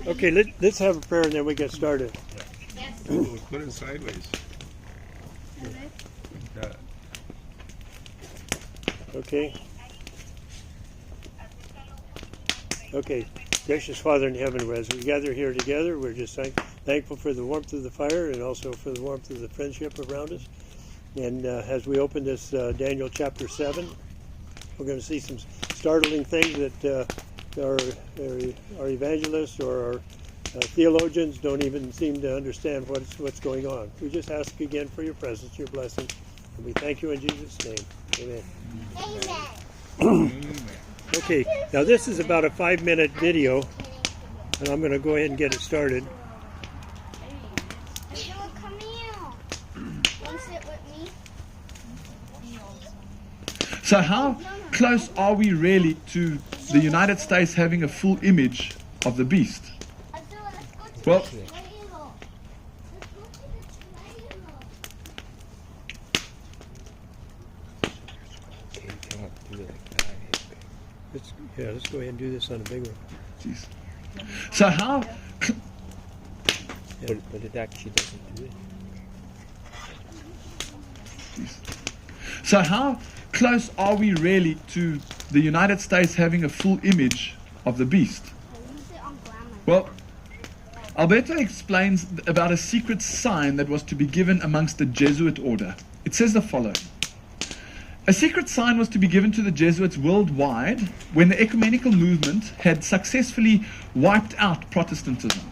Okay, let's have a prayer and then we get started. We'll put it sideways. Yeah. Okay. Okay. Gracious Father in heaven, as we gather here together, we're just thankful for the warmth of the fire and also for the warmth of the friendship around us. And as we open this Daniel chapter 7, we're going to see some startling things that our evangelists or our theologians don't even seem to understand what's going on. We just ask again for your presence, your blessing, and we thank you in Jesus' name. Amen. Amen. Okay, now this is about a 5-minute video, and I'm going to go ahead and get it started. So how close are we really to the United States having a full image of the beast? Well, let's go ahead and do this on a big one. Jeez. So how... But it actually doesn't do it. Jeez. So how close are we really to the United States having a full image of the beast? Well, Alberto explains about a secret sign that was to be given amongst the Jesuit order. It says the following. A secret sign was to be given to the Jesuits worldwide when the ecumenical movement had successfully wiped out Protestantism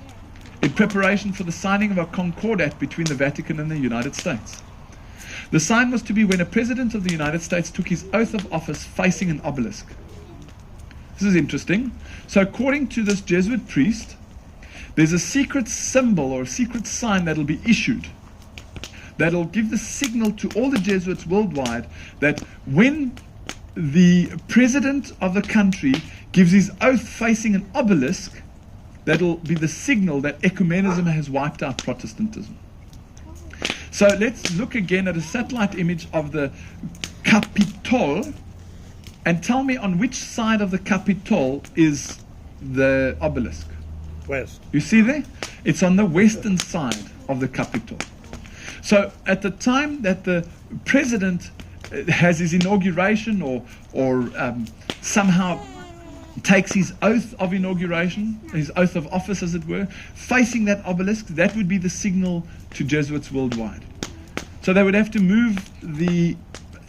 in preparation for the signing of a concordat between the Vatican and the United States. The sign was to be when a president of the United States took his oath of office facing an obelisk. This is interesting. So according to this Jesuit priest, there's a secret symbol or a secret sign that will be issued that'll give the signal to all the Jesuits worldwide that when the president of the country gives his oath facing an obelisk, that'll be the signal that ecumenism has wiped out Protestantism. So let's look again at a satellite image of the Capitol and tell me on which side of the Capitol is the obelisk. West. You see there? It's on the western side of the Capitol. So at the time that the president has his inauguration or somehow takes his oath of inauguration, his oath of office as it were, facing that obelisk, that would be the signal to Jesuits worldwide. So they would have to move the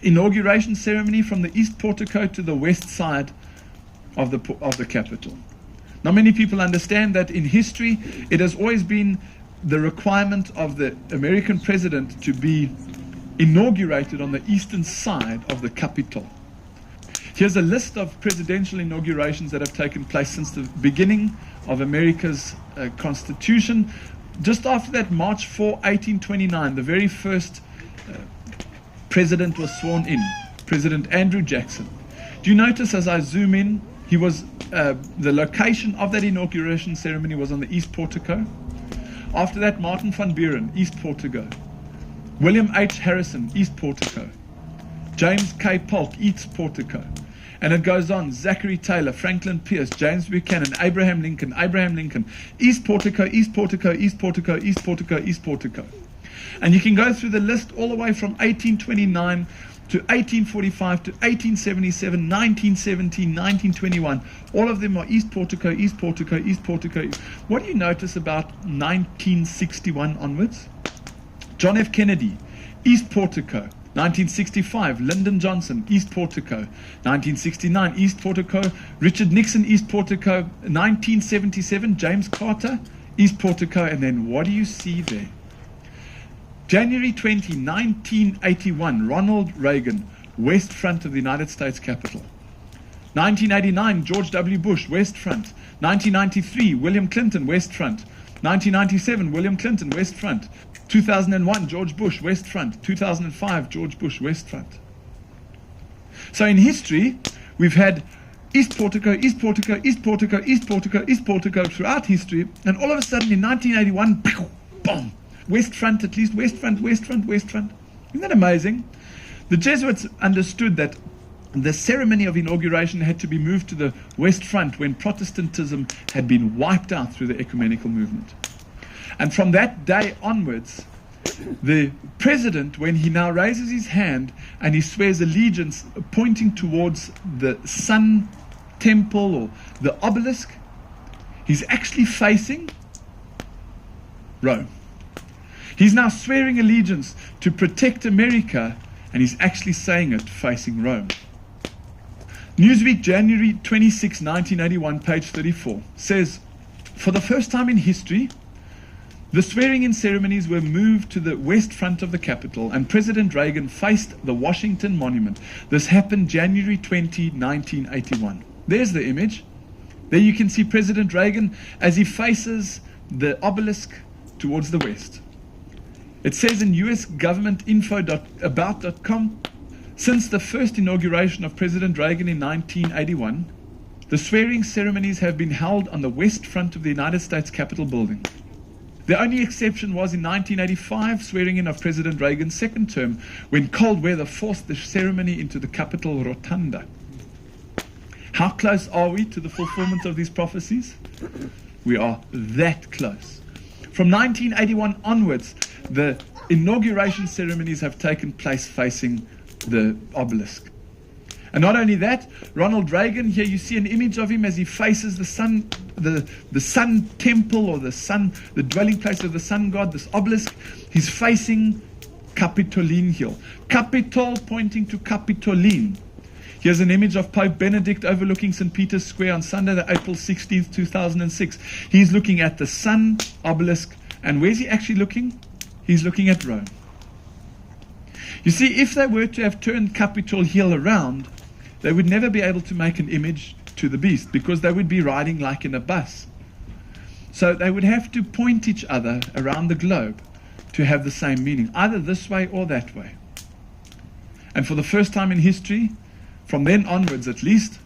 inauguration ceremony from the east portico to the west side of the Capitol. Now many people understand that in history it has always been the requirement of the American president to be inaugurated on the eastern side of the Capitol. Here's a list of presidential inaugurations that have taken place since the beginning of America's Constitution. Just after that, March 4, 1829, the very first president was sworn in, President Andrew Jackson. Do you notice as I zoom in, he was the location of that inauguration ceremony was on the east portico. After that, Martin van Buren, east portico. William H. Harrison, east portico. James K. Polk, east portico. And it goes on, Zachary Taylor, Franklin Pierce, James Buchanan, Abraham Lincoln, east portico, east portico, east portico, east portico, east portico. And you can go through the list all the way from 1829 to 1845 to 1877, 1917, 1921. All of them are east portico, east portico, east portico. What do you notice about 1961 onwards? John F. Kennedy, east portico. 1965, Lyndon Johnson, east portico. 1969, east portico. Richard Nixon, east portico. 1977, James Carter, east portico. And then what do you see there? January 20, 1981, Ronald Reagan, west front of the United States Capitol. 1989, George W. Bush, west front. 1993, William Clinton, west front. 1997, William Clinton, west front. 2001, George Bush, west front. 2005, George Bush, west front. So in history, we've had east portico, east portico, east portico, east portico, east portico throughout history, and all of a sudden in 1981, boom, west front, at least west front, west front, west front. Isn't that amazing? The Jesuits understood that the ceremony of inauguration had to be moved to the West Front when Protestantism had been wiped out through the ecumenical movement. And from that day onwards, the president, when he now raises his hand and he swears allegiance pointing towards the Sun Temple or the obelisk, he's actually facing Rome. He's now swearing allegiance to protect America, and he's actually saying it facing Rome. Newsweek, January 26, 1981, page 34, says, for the first time in history, the swearing-in ceremonies were moved to the west front of the Capitol, and President Reagan faced the Washington Monument. This happened January 20, 1981. There's the image. There you can see President Reagan as he faces the obelisk towards the west. It says in US government info.about.com, since the first inauguration of President Reagan in 1981, the swearing ceremonies have been held on the west front of the United States Capitol building. The only exception was in 1985, swearing in of President Reagan's second term, when cold weather forced the ceremony into the Capitol Rotunda. How close are we to the fulfillment of these prophecies? We are that close. From 1981 onwards, the inauguration ceremonies have taken place facing the obelisk. And not only that, Ronald Reagan, here you see an image of him as he faces the sun, the sun temple, or the dwelling place of the sun god, this obelisk. He's facing Capitoline Hill. Capitol pointing to Capitoline. Here's an image of Pope Benedict overlooking St. Peter's Square on Sunday, the April 16th, 2006. He's looking at the sun obelisk, and where's he actually looking? He's looking at Rome. You see, if they were to have turned Capitol Hill around, they would never be able to make an image to the beast, because they would be riding like in a bus. So they would have to point each other around the globe to have the same meaning, either this way or that way. And for the first time in history, from then onwards at least,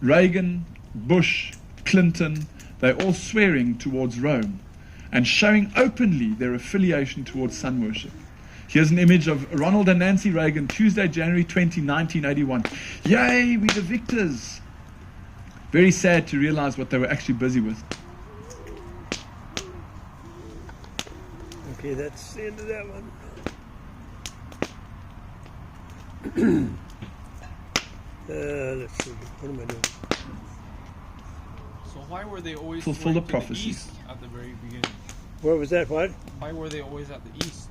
Reagan, Bush, Clinton, they're all swearing towards Rome and showing openly their affiliation towards sun worship. Here's an image of Ronald and Nancy Reagan, Tuesday, January 20, 1981. Yay, we the victors. Very sad to realize what they were actually busy with. Okay, that's the end of that one. Let's see, what am I doing? So why were they always Fulfill the going to prophecies. east at the very beginning? What was that, what? Why were they always at the east?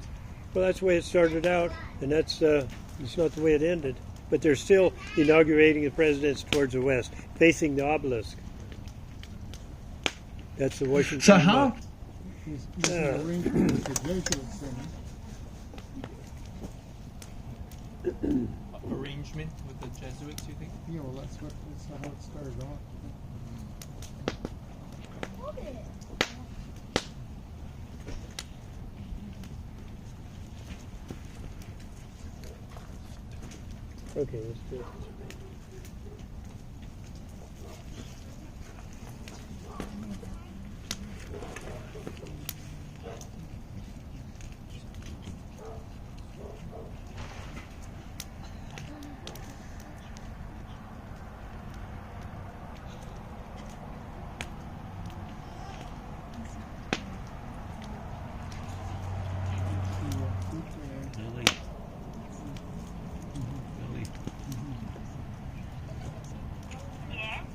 Well, that's the way it started out, and it's not the way it ended. But they're still inaugurating the presidents towards the west, facing the obelisk. That's the Washington. So how? Arrangement with the Jesuits, you think? Yeah, well, that's how it started off. Okay, let's do it.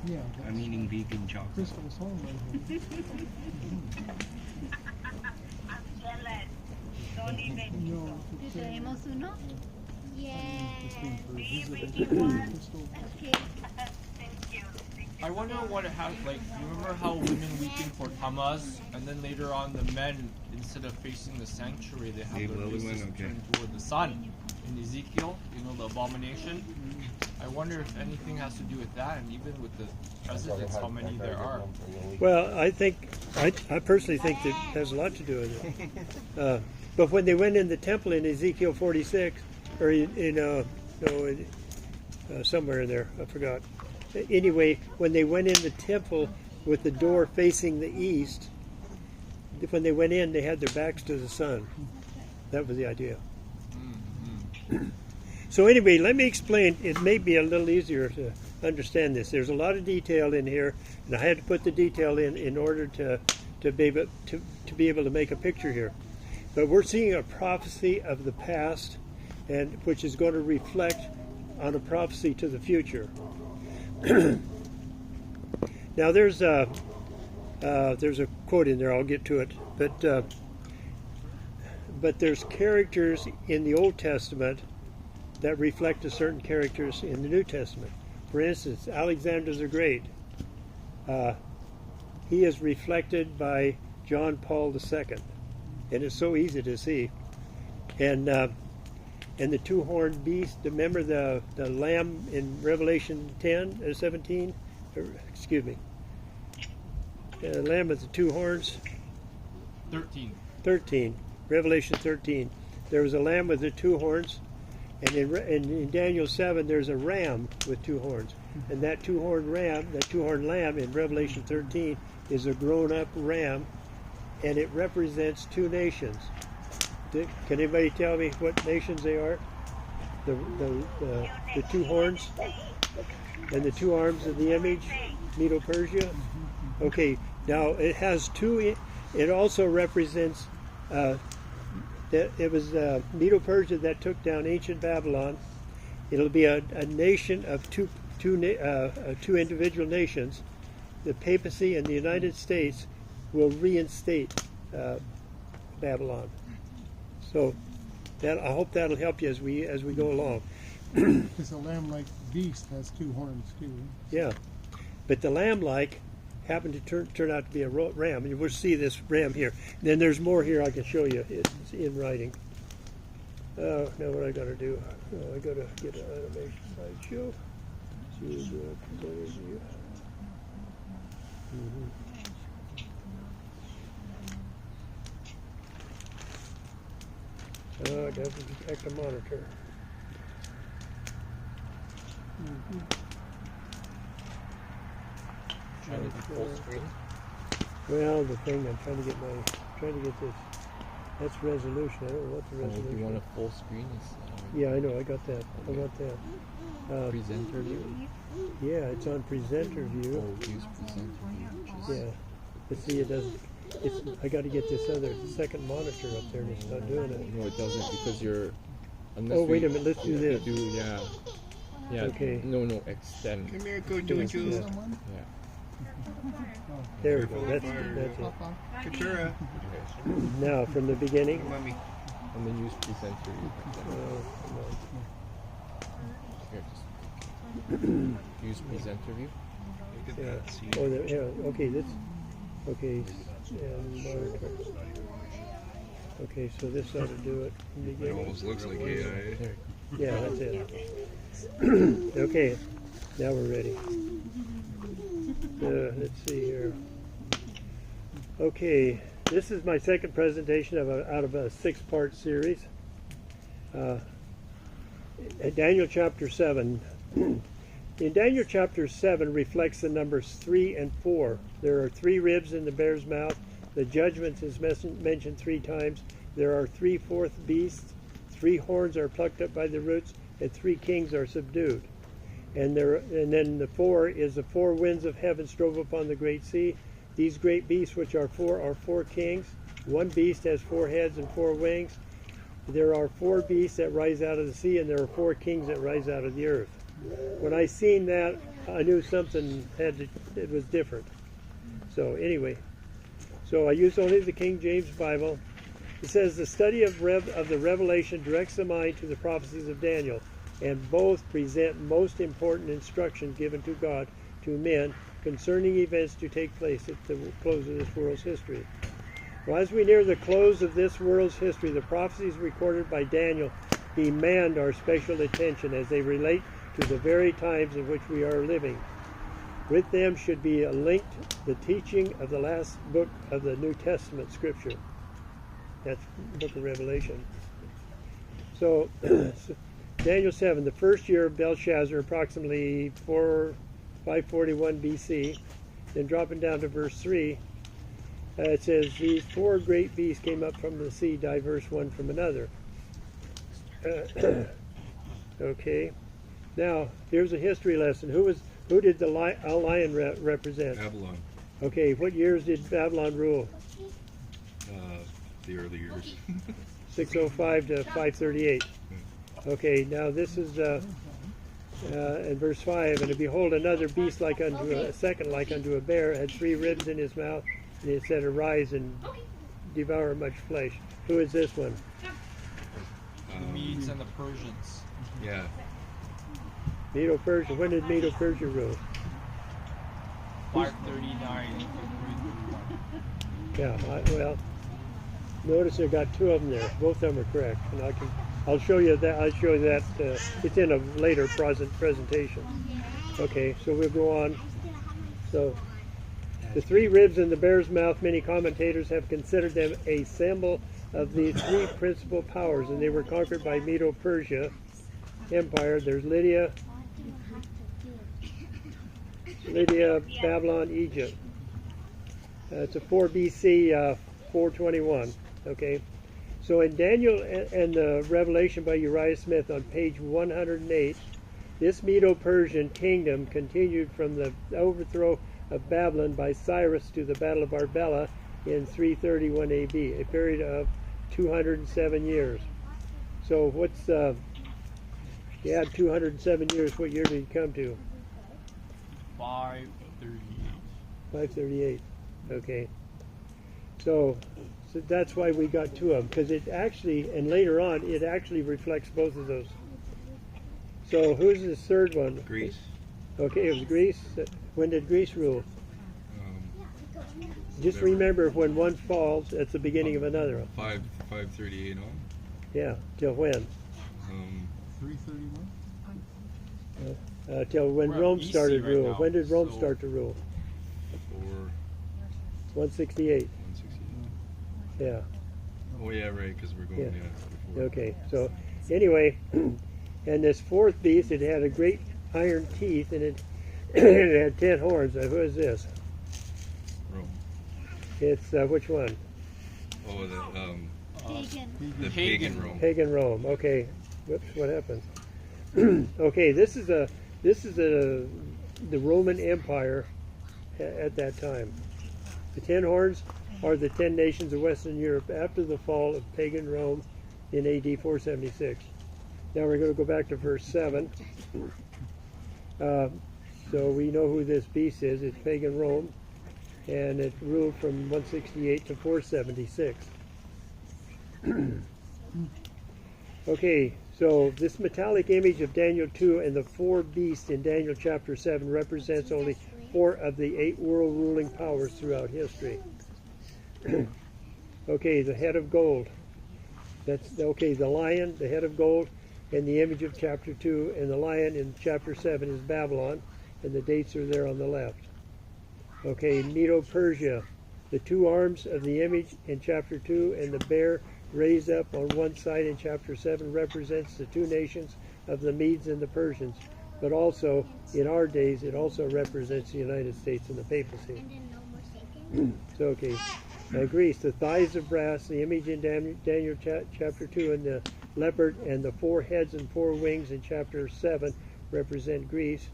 Yeah, I'm eating vegan chocolate. Crystal's home right here. I'm jealous. Don't even. No, ¿Te traemos uno? Yes. for Do you visiting really want? Crystal. Okay. Thank you. Thank you. I wonder what it has, like, you remember how women weekend for Tammuz, and then later on the men, instead of facing the sanctuary, they have Hey, their Lily faces went, okay. turned toward the sun. In Ezekiel, you know, the abomination. I wonder if anything has to do with that, and even with the presidents, how many there are. Well, I personally think that has a lot to do with it. But when they went in the temple in Ezekiel 46, or somewhere in there, I forgot. Anyway, when they went in the temple with the door facing the east, when they went in, they had their backs to the sun. That was the idea. So anyway, let me explain. It may be a little easier to understand this. There's a lot of detail in here, and I had to put the detail in order to be able to make a picture here. But we're seeing a prophecy of the past, and which is going to reflect on a prophecy to the future. Now there's a quote in there. I'll get to it, but there's characters in the Old Testament that reflect to certain characters in the New Testament. For instance, Alexander the Great. He is reflected by John Paul II, and it's so easy to see. And the two-horned beast. Remember the lamb in Revelation 17? Excuse me. The lamb with the two horns. 13. Revelation 13. There was a lamb with the two horns, and in Daniel 7 there's a ram with two horns, and that two-horned lamb in Revelation 13 is a grown-up ram, and it represents two nations. Can anybody tell me what nations they are? The two horns and the two arms of the image, Medo-Persia. Okay, now it has two. It also represents that it was Medo-Persia that took down ancient Babylon. It'll be a nation of two individual nations. The papacy and the United States will reinstate Babylon. So I hope that'll help you as we go along. Because a lamb-like beast has two horns too. Yeah, but the lamb-like happened to turn out to be a ram. And we'll see this ram here. Then there's more here I can show you. It's in writing. Now what I got to do? I got to get an animation slideshow. See what view. It doesn't detect a monitor. Trying to do full screen. Well, the thing I'm trying to get this. That's resolution. I don't know what the resolution. Do you want a full screen? Yeah, I know. I got that. Presenter view? Yeah, it's on presenter view. Oh, use presenter view. Yeah, but see, it doesn't. I got to get this other second monitor up there, and it's not doing it. No, it doesn't because you're. Oh, wait a minute. Let's do this. Yeah. Okay. No, extend. Come here, go do it. Yeah. Yeah. There we go. That's it. Katura. Now, from the beginning. Mommy. And then use presenter view. Here, just use presenter view. Look at Yeah. that. See? Oh, yeah. Okay. Okay. And monitor. Okay, so this ought to do it. From the It beginning. almost looks like AI. There. Yeah, that's it. Okay, now we're ready. Let's see here. Okay, this is my second presentation out of a 6-part series. Daniel chapter 7. In Daniel chapter 7 reflects the numbers 3 and 4. There are 3 ribs in the bear's mouth. The judgment is mentioned 3 times. There are 3 fourth beasts. 3 horns are plucked up by the roots, and 3 kings are subdued. And then the 4 is the 4 winds of heaven strove upon the great sea. These great beasts, which are 4 kings. 1 beast has 4 heads and 4 wings. There are 4 beasts that rise out of the sea, and there are 4 kings that rise out of the earth. When I seen that, I knew something it was different. So anyway, so I used only the King James Bible. It says the study of the Revelation directs the mind to the prophecies of Daniel, and both present most important instruction given to God to men concerning events to take place at the close of this world's history. Well, as we near the close of this world's history, the prophecies recorded by Daniel demand our special attention as they relate to the very times in which we are living. With them should be linked the teaching of the last book of the New Testament Scripture. That's the book of Revelation. So, Daniel 7, the first year of Belshazzar, approximately 541 BC. Then dropping down to verse 3, it says, these 4 great beasts came up from the sea, diverse one from another. Okay. Now here's a history lesson. Who did the lion represent? Babylon. Okay. What years did Babylon rule? The early years. 605 to 538. Okay. Now this is in verse 5. And behold, another beast like unto a second like unto a bear had 3 ribs in his mouth, and it said, "Arise and devour much flesh." Who is this one? The Medes and the Persians. Yeah. Medo-Persia. When did Medo-Persia rule? 539. Yeah. Well, notice I got 2 of them there. Both of them are correct, and I'll show you that. I'll show you that. It's in a later presentation. Okay. So we'll go on. So the 3 ribs in the bear's mouth. Many commentators have considered them a symbol of the 3 principal powers, and they were conquered by Medo-Persia Empire. There's Lydia, Babylon, Egypt. It's a 4 BC, 421. Okay, so in Daniel and the Revelation by Uriah Smith on page 108, this Medo-Persian kingdom continued from the overthrow of Babylon by Cyrus to the Battle of Arbela in 331 AD, a period of 207 years. So what's you had 207 years. What year did he come to? 538. 538. Okay. So that's why we got 2 of them, because it actually, and later on, it actually reflects both of those. So who's the third one? Greece. Okay, it was Greece. When did Greece rule? Just remember, when one falls, that's the beginning of another one. 538 on. Yeah, till when? 331. Till when We're at Rome BC started right rule. now, When did Rome so- start to rule? 168. 168. Yeah. Oh yeah, right. Because we're going. Yeah. Before. Okay. So anyway, and this 4th beast, it had a great iron teeth, and it it had 10 horns. Who is this? Rome. It's which one? Oh, the Pagan. pagan Rome. Pagan Rome. Okay. Whoops. What happened? Okay. This is the Roman Empire at that time. The 10 horns are the 10 nations of Western Europe after the fall of pagan Rome in AD 476. Now we're going to go back to verse 7. So we know who this beast is. It's pagan Rome, and it ruled from 168 to 476. Okay, so this metallic image of Daniel 2 and the 4 beasts in Daniel chapter 7 represents only 4 of the 8 world ruling powers throughout history. Okay, the head of gold. That's okay. The lion, the head of gold, and the image of chapter 2, and the lion in chapter 7 is Babylon, and the dates are there on the left. Okay, Medo-Persia, the 2 arms of the image in chapter 2, and the bear raised up on one side in chapter 7 represents the 2 nations of the Medes and the Persians, but also in our days it also represents the United States and the papacy. So okay, Greece, the thighs of brass, the image in Daniel chapter 2, and the leopard and the 4 heads and 4 wings in chapter 7 represent Greece.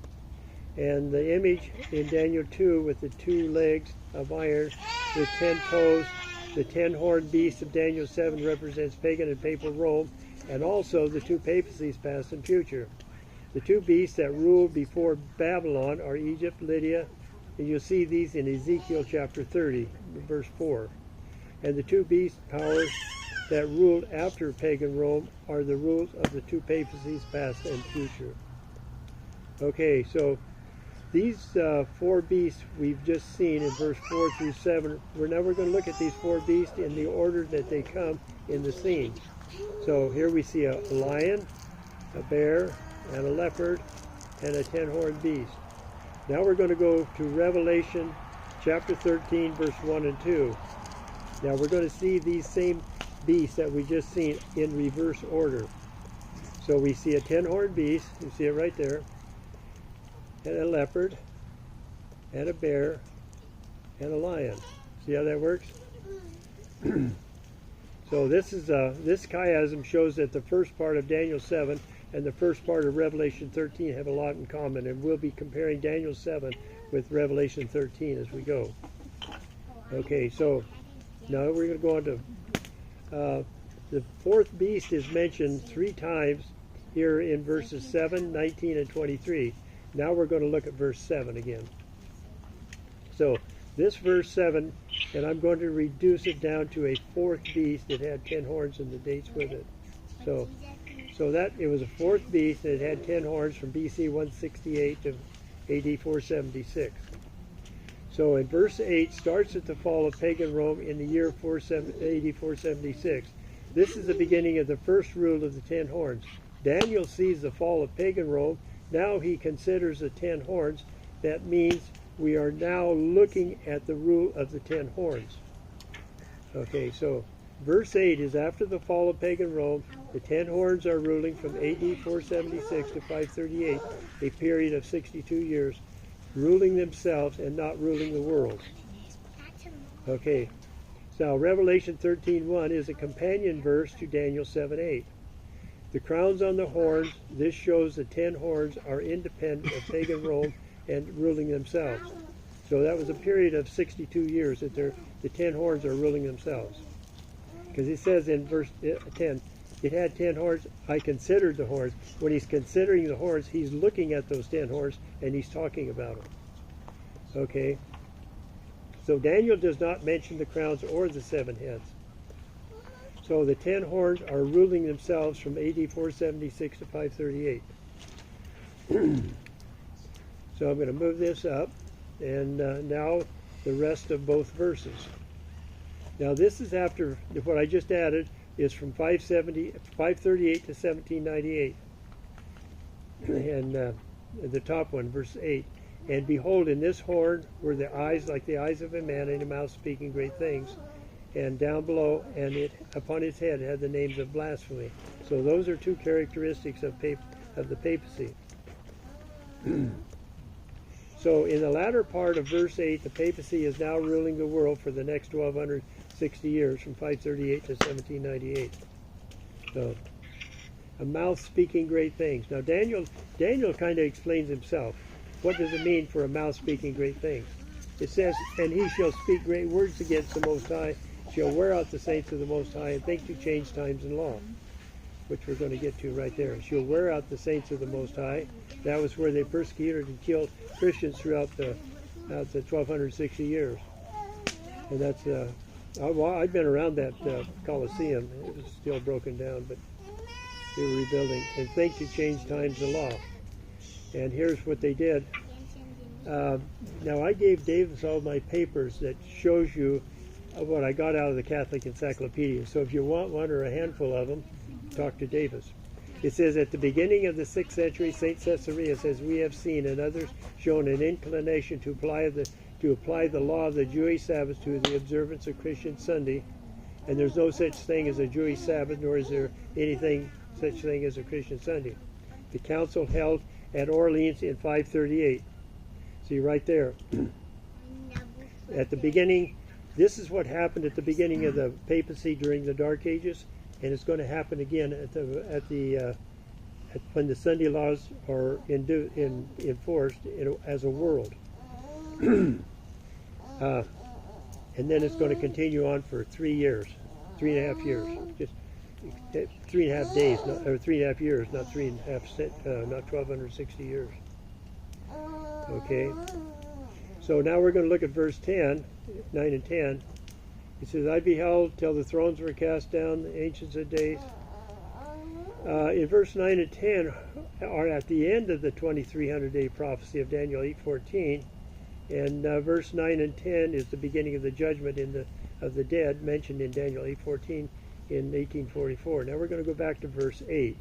And the image in Daniel 2 with the 2 legs of iron with 10 toes, the 10-horned beast of Daniel 7 represents pagan and papal Rome, and also the 2 papacies past and future. The 2 beasts that ruled before Babylon are Egypt, Lydia, and you'll see these in Ezekiel chapter 30, verse 4. And the 2 beast powers that ruled after pagan Rome are the rules of the 2 papacies past and future. Okay, so these 4 beasts we've just seen in verse 4 through 7, we're going to look at these 4 beasts in the order that they come in the scene. So here we see a lion, a bear, and a leopard, and a 10-horned beast. Now we're going to go to Revelation chapter 13, verse 1 and 2. Now we're going to see these same beasts that we just seen in reverse order. So we see a 10-horned beast, you see it right there, and a leopard, and a bear, and a lion. See how that works? So this chiasm shows that the first part of Daniel 7 and the first part of Revelation 13 have a lot in common, and we'll be comparing Daniel 7 with Revelation 13 as we go. Okay, so now we're going to go on to the fourth beast is mentioned 3 times here in verses 7, 19, and 23. Now we're going to look at verse 7 again. So this verse 7, and I'm going to reduce it down to a fourth beast. It had 10 horns and the dates with it. So that it was a fourth beast, and it had 10 horns from BC 168 to AD 476. So in verse 8 starts at the fall of pagan Rome in the year AD 476. This is the beginning of the first rule of the 10 horns. Daniel sees the fall of pagan Rome. Now he considers the 10 horns. That means we are now looking at the rule of the 10 horns. Okay, so verse 8 is after the fall of pagan Rome. The 10 horns are ruling from AD 476 to 538, a period of 62 years, ruling themselves and not ruling the world. Okay, so Revelation 13:1 is a companion verse to Daniel 7:8. The crowns on the horns, this shows the 10 horns are independent of pagan Rome and ruling themselves. So that was a period of 62 years that the 10 horns are ruling themselves. Because it says in verse 10, it had 10 horns, I considered the horns. When he's considering the horns, he's looking at those 10 horns and he's talking about them. Okay, so Daniel does not mention the crowns or the 7 heads. So the 10 horns are ruling themselves from AD 476 to 538. So I'm going to move this up, and now the rest of both verses. Now this is after what I just added is from 538 to 1798. And the top one, verse 8. And behold, in this horn were the eyes like the eyes of a man, and a mouth speaking great things. And down below, and it upon its head had the names of blasphemy. So those are 2 characteristics of the papacy. So in the latter part of verse 8, the papacy is now ruling the world for the next 1260 years, from 538 to 1798. So a mouth speaking great things. Now Daniel kind of explains himself. What does it mean for a mouth speaking great things? It says, and he shall speak great words against the Most High, shall wear out the saints of the Most High, and think to change times and law, which we're going to get to right there. She'll wear out the saints of the Most High. That was where they persecuted and killed Christians throughout the 1260 years. And that's, I've been around that Colosseum. It was still broken down, but they were rebuilding. And think to change times and law. And here's what they did. Now I gave Davis all my papers that shows you what I got out of the Catholic Encyclopedia. So if you want one or a handful of them, talk to Davis. It says, at the beginning of the 6th century, St. Caesarea says, we have seen and others shown an inclination to apply the law of the Jewish Sabbath to the observance of Christian Sunday. And there's no such thing as a Jewish Sabbath, nor is there such thing as a Christian Sunday. The council held at Orleans in 538. See right there. At the beginning, this is what happened at the beginning of the papacy during the Dark Ages, and it's going to happen again when the Sunday laws are enforced as a world. And then it's going to continue on for 3 years, 3.5 years, just 3.5 days, or 3.5 years, not 1260 years. Okay. So now we're going to look at verse 10, 9 and 10. It says, I beheld till the thrones were cast down, the ancients of days. In verse 9 and 10 are at the end of the 2300-day prophecy of Daniel 8:14. And verse 9 and 10 is the beginning of the judgment of the dead mentioned in Daniel 8:14 in 1844. Now we're going to go back to verse 8.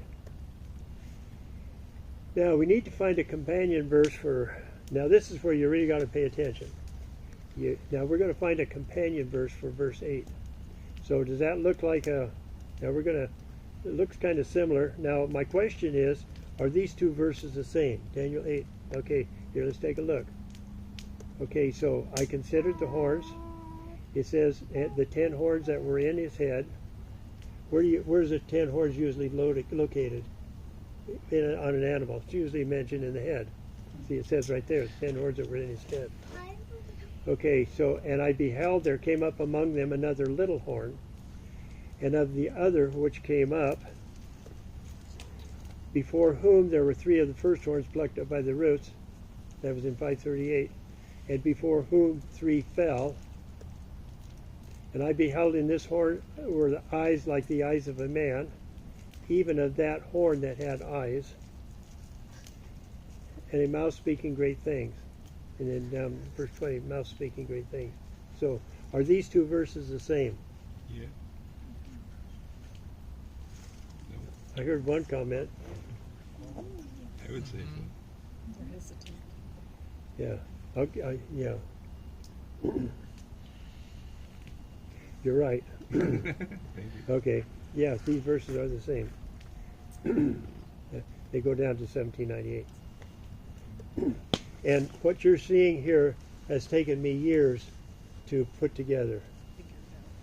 Now we need to find a companion verse for... Now this is where you really got to pay attention. Now we're going to find a companion verse for verse 8. So does that look like a... Now we're going to... It looks kind of similar. Now my question is, are these 2 verses the same? Daniel 8. Okay, here let's take a look. Okay, so I considered the horns. It says the 10 horns that were in his head. Where's the 10 horns usually located? on an animal. It's usually mentioned in the head. See, it says right there, 10 horns that were in his head. Okay, so, and I beheld there came up among them another little horn, and of the other which came up, before whom there were 3 of the first horns plucked up by the roots. That was in 538. And before whom 3 fell. And I beheld in this horn were the eyes like the eyes of a man, even of that horn that had eyes, and a mouth speaking great things. And then down verse 20, mouth speaking great things. So, are these 2 verses the same? Yeah. I heard one comment. I would say so. Yeah. Okay. Yeah. You're right. Maybe. Okay. Yeah. These verses are the same. They go down to 1798. And what you're seeing here has taken me years to put together.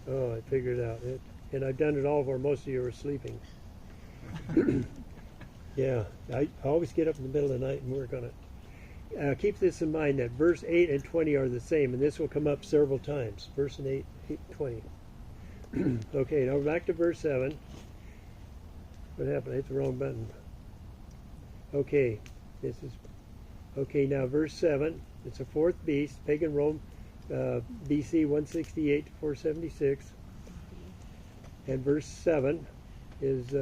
Oh, I figured out it, and I've done it all where most of you are sleeping. Yeah, I always get up in the middle of the night and work on it. Keep this in mind that verse 8 and 20 are the same, and this will come up several times. Verse 8, 20. Okay, now we're back to verse 7. What happened? I hit the wrong button. Okay, this is okay. Now verse 7. It's a 4th beast, pagan Rome, BC 168 to 476, and verse 7 is.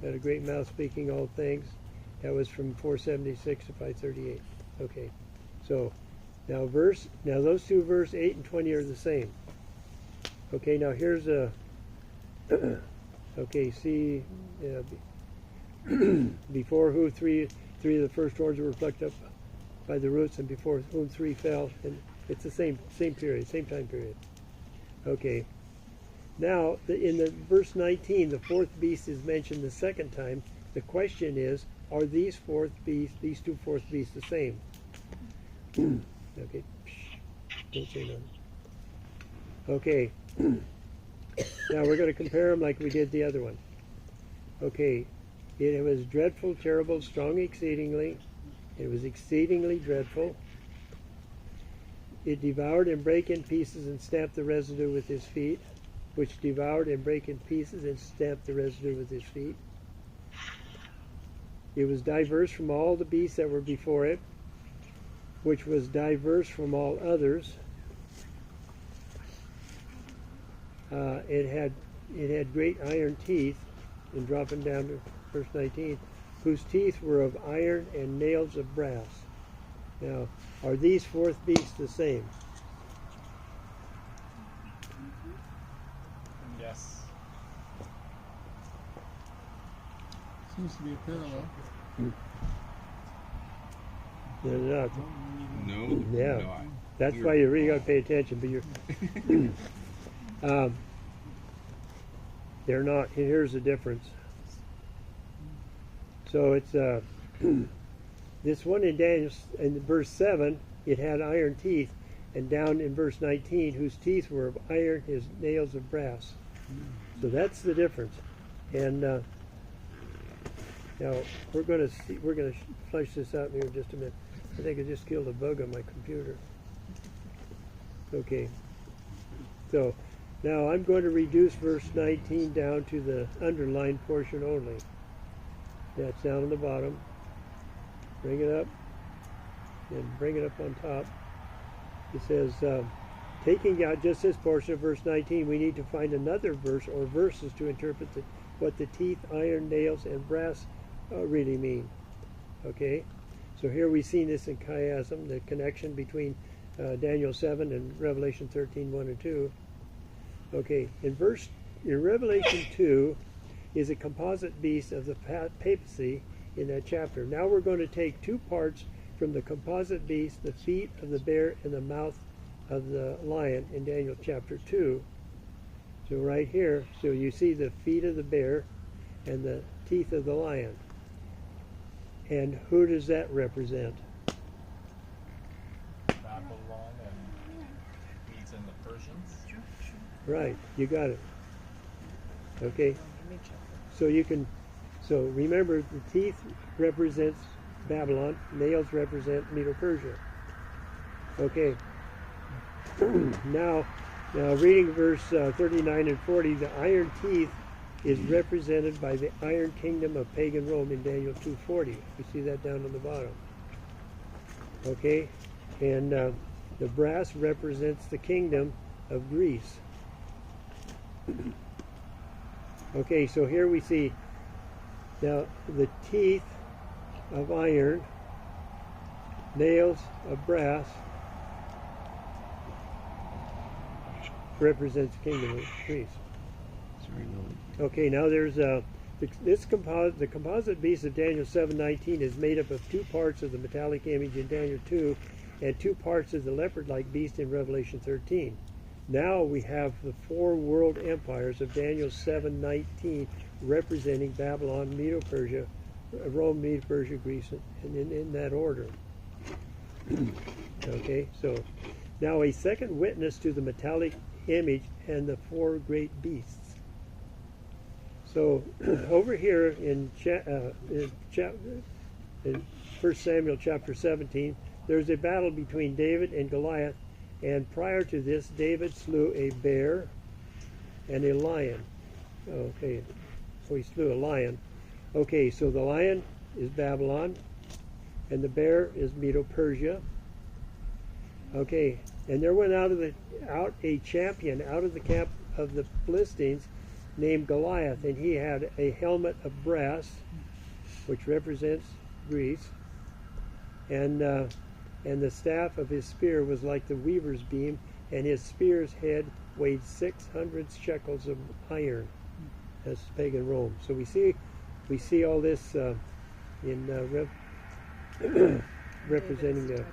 Had a great mouth speaking all things. That was from 476 to 538. Okay, so now those 2 verse 8 and 20 are the same. Okay, now here's a okay, see before who 3 of the first horns were plucked up by the roots, and before whom 3 fell, and it's the same period, same time period. Okay. Now, in the verse 19, the 4th beast is mentioned the second time. The question is, are these 2 4th beasts the same? Okay. Don't say nothing. Okay. Now we're going to compare them like we did the other one. Okay. It was dreadful, terrible, strong exceedingly. It was exceedingly dreadful. It devoured and brake in pieces and stamped the residue with his feet, which devoured and brake in pieces and stamped the residue with his feet. It was diverse from all the beasts that were before it, which was diverse from all others. It had great iron teeth, and dropping down to verse 19, whose teeth were of iron and nails of brass. Now, are these 4th beasts the same? Yes. Seems to be a parallel. They're not. No. Yeah. No, That's why you really got to pay attention. But you're, they're not. Here's the difference. So it's this one in Daniel in verse 7. It had iron teeth, and down in verse 19, whose teeth were of iron, his nails of brass. So that's the difference. And now we're going to flesh this out here in just a minute. I think I just killed a bug on my computer. Okay. So now I'm going to reduce verse 19 down to the underlined portion only. That's down on the bottom. Bring it up and bring it up on top. It says, taking out just this portion of verse 19, we need to find another verse or verses to interpret what the teeth, iron, nails, and brass really mean. Okay? So here we've seen this in chiasm, the connection between Daniel 7 and Revelation 13, 1 and 2. Okay, in Revelation 2 is a composite beast of the papacy in that chapter. Now we're going to take 2 parts from the composite beast, the feet of the bear and the mouth of the lion in Daniel chapter 2. So right here, so you see the feet of the bear and the teeth of the lion. And who does that represent? Babylon and Medes and the Persians. Right, you got it. Okay, so so remember the teeth represents Babylon, nails represent Medo-Persia. Okay, now reading verse 39 and 40, the iron teeth is represented by the iron kingdom of pagan Rome in Daniel 2:40. You see that down on the bottom. Okay, and the brass represents the kingdom of Greece. Okay, so here we see now the teeth of iron, nails of brass represents the kingdom of Greece. Okay, now there's the composite beast of Daniel 7:19 is made up of 2 parts of the metallic image in Daniel 2 and 2 parts of the leopard-like beast in Revelation 13. Now we have the 4 world empires of Daniel 7:19 representing Babylon, Medo-Persia, Rome, Medo-Persia, Greece, and in that order. Okay, so now a second witness to the metallic image and the 4 great beasts. So over here in 1 Samuel chapter 17, there's a battle between David and Goliath, and prior to this, David slew a bear and a lion. Okay, so he slew a lion. Okay, so the lion is Babylon, and the bear is Medo-Persia. Okay, and there went out a champion out of the camp of the Philistines named Goliath, and he had a helmet of brass, which represents Greece, and the staff of his spear was like the weaver's beam, and his spear's head weighed 600 shekels of iron. That's pagan Rome. So we see all this in representing.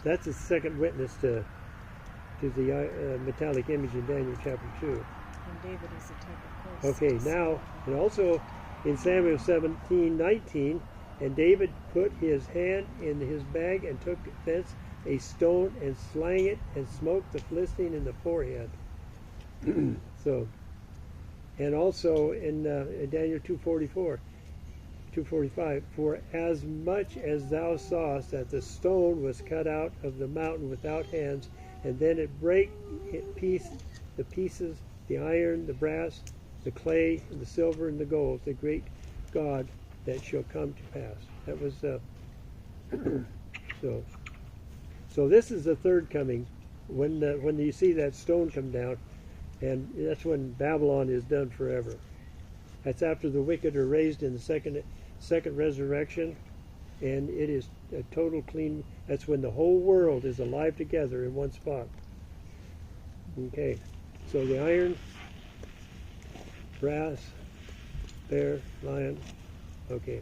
That's a second witness to the metallic image in Daniel chapter 2. And David is a type of Christ. Okay, now, and also in Samuel 17:19, and David put his hand in his bag and took thence a stone and slang it and smote the Philistine in the forehead. So, and also in Daniel 2:45, for as much as thou sawest that the stone was cut out of the mountain without hands, and then it brake the pieces, the iron, the brass, the clay, and the silver, and the gold, the great God that shall come to pass. That was so this is the third coming, when you see that stone come down, and that's when Babylon is done forever. That's after the wicked are raised in the second resurrection, and it is a total clean. That's when the whole world is alive together in one spot. Okay, so the iron, brass, bear, lion. Okay.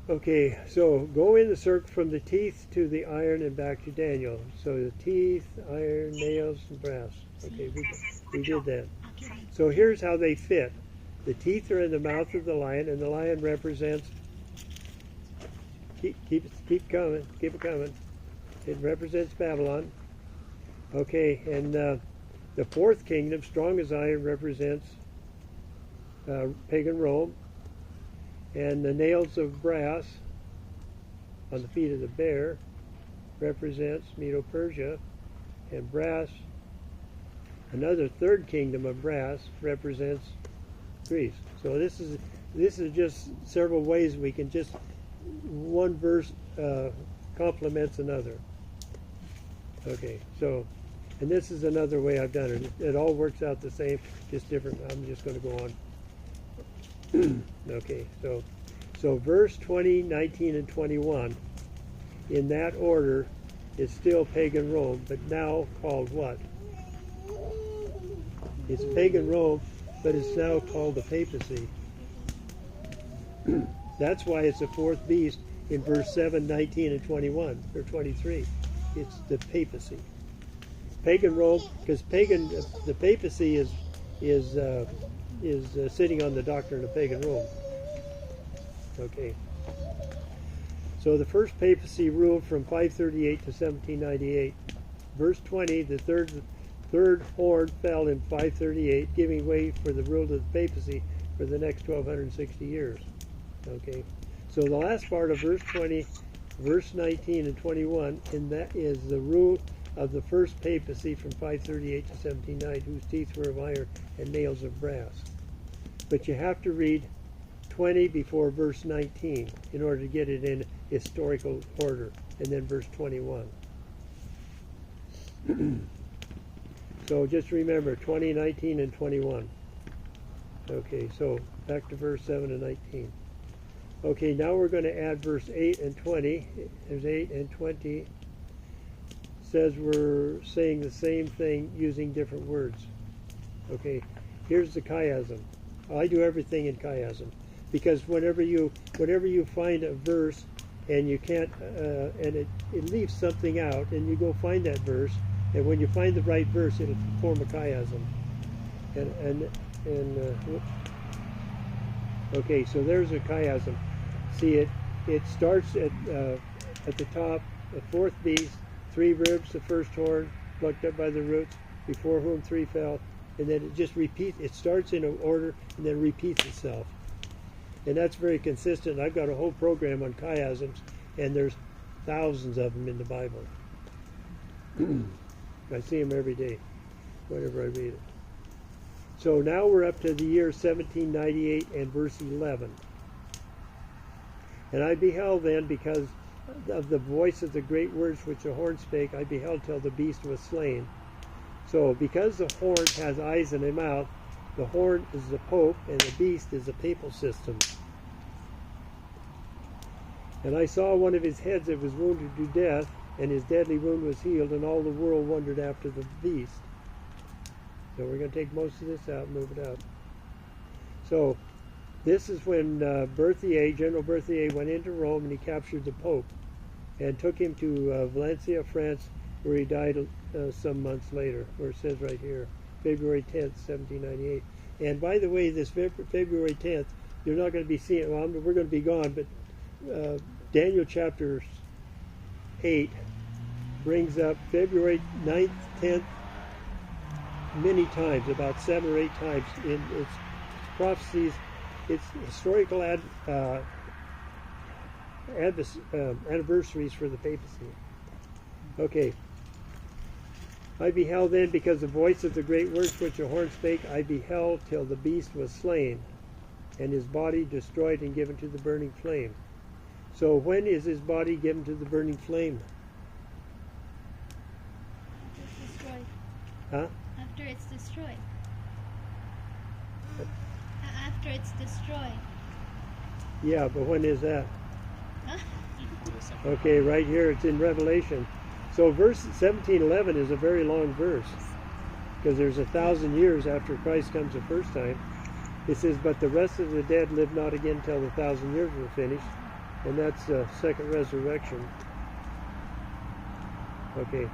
Okay, so go in the circle from the teeth to the iron and back to Daniel. So the teeth, iron, nails, and brass. Okay, we did that. So here's how they fit. The teeth are in the mouth of the lion, and the lion represents. Keep coming. Keep it coming. It represents Babylon. Okay, and the fourth kingdom, strong as iron, represents pagan Rome. And the nails of brass on the feet of the bear represents Medo-Persia, and brass, another third kingdom of brass, represents Greece. So this is just several ways we can just one verse complements another. Okay, so and this is another way I've done it. It all works out the same, just different. I'm just going to go on. Okay, so verse 20, 19, and 21, in that order, is still pagan Rome, but now called what? It's pagan Rome, but it's now called the papacy. That's why it's the fourth beast in verse 7, 19, and 21, or 23. It's the papacy. Pagan Rome, because the papacy is sitting on the doctrine of pagan Rome. Okay. So the first papacy ruled from 538 to 1798. Verse 20, the third horn fell in 538, giving way for the rule of the papacy for the next 1260 years. Okay, so the last part of verse 20, verse 19 and 21, and that is the rule of the first papacy from 538 to 1709, whose teeth were of iron and nails of brass. But you have to read 20 before verse 19 in order to get it in historical order, and then verse 21. So just remember 20, 19, and 21. Okay, so back to verse 7 and 19. Okay, now we're going to add verse 8 and 20. There's 8 and 20. Says we're saying the same thing using different words. Okay, here's the chiasm. I do everything in chiasm because whenever you find a verse and you can't and it leaves something out, and you go find that verse, and when you find the right verse, it'll form a chiasm. Whoops. Okay, so there's a chiasm. See, it starts at the top, the fourth beast, 3 ribs, the first horn, plucked up by the roots, before whom 3 fell, and then it just repeats. It starts in an order and then repeats itself. And that's very consistent. I've got a whole program on chiasms, and there's thousands of them in the Bible. I see them every day, whenever I read it. So now we're up to the year 1798 and verse 11. And I beheld then, because of the voice of the great words which the horn spake, I beheld till the beast was slain. So because the horn has eyes and a mouth, the horn is the Pope, and the beast is the papal system. And I saw one of his heads that was wounded to death, and his deadly wound was healed, and all the world wondered after the beast. So we're going to take most of this out and move it out. So this is when General Berthier went into Rome, and he captured the Pope and took him to Valencia, France, where he died some months later, where it says right here, February 10th, 1798. And by the way, this February 10th, you're not going to be seeing, well, we're going to be gone, but Daniel chapter 8 brings up February 9th, 10th, many times, about 7 or 8 times in its prophecies, its historical anniversaries for the papacy. Okay. I beheld then, because the voice of the great words which the horn spake, I beheld till the beast was slain, and his body destroyed and given to the burning flame. So when is his body given to the burning flame? It's destroyed. Huh? After it's destroyed. After it's destroyed. Yeah, but when is that? Huh? Okay, right here, it's in Revelation. So verse 1711 is a very long verse, because there's 1,000 years after Christ comes the first time. It says, but the rest of the dead live not again till the 1,000 years were finished, and that's the second resurrection. Okay.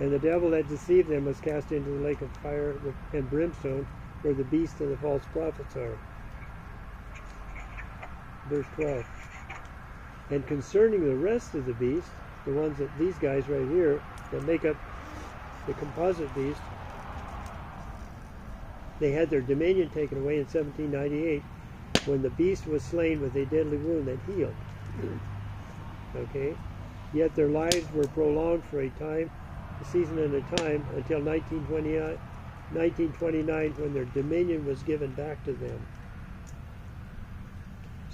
And the devil that deceived them was cast into the lake of fire and brimstone, where the beast and the false prophets are. Verse 12. And concerning the rest of the beast, the ones that these guys right here that make up the composite beast, they had their dominion taken away in 1798 when the beast was slain with a deadly wound that healed. Okay? Yet their lives were prolonged for a time, a season and a time, until 1929 when their dominion was given back to them.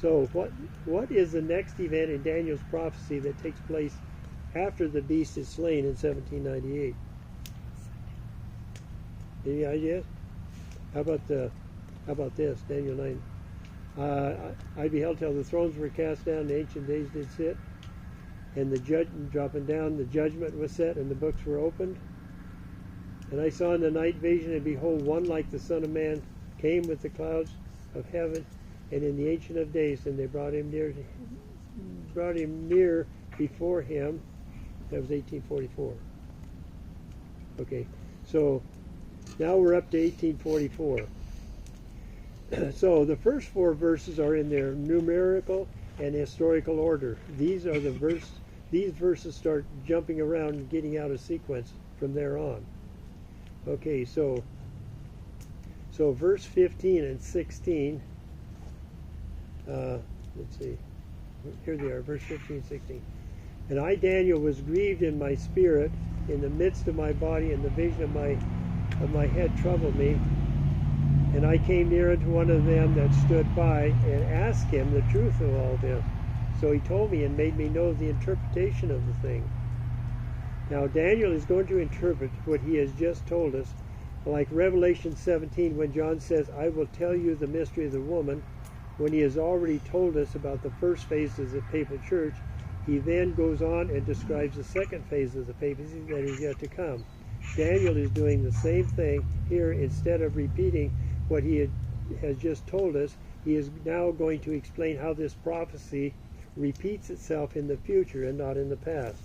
So what is the next event in Daniel's prophecy that takes place after the beast is slain in 1798? Any ideas? How about this? Daniel 9. I beheld till the thrones were cast down, the ancient days did sit, and the dropping down, the judgment was set, and the books were opened. And I saw in the night vision, and behold, one like the Son of Man came with the clouds of heaven, and in the Ancient of Days, and they brought him near before him. That was 1844. Okay, so now we're up to 1844. So the first 4 verses are in their numerical and historical order. These are the these verses start jumping around and getting out of sequence from there on. Okay, so verse 15 and 16, let's see, here they are, verse 15 and 16. And I, Daniel, was grieved in my spirit, in the midst of my body, and the vision of my head troubled me. And I came near unto one of them that stood by, and asked him the truth of all this. So he told me and made me know the interpretation of the thing. Now Daniel is going to interpret what he has just told us, like Revelation 17, when John says, I will tell you the mystery of the woman. When he has already told us about the first phase of the papal church, he then goes on and describes the second phase of the papacy that is yet to come. Daniel is doing the same thing here. Instead of repeating what he has just told us, he is now going to explain how this prophecy repeats itself in the future and not in the past.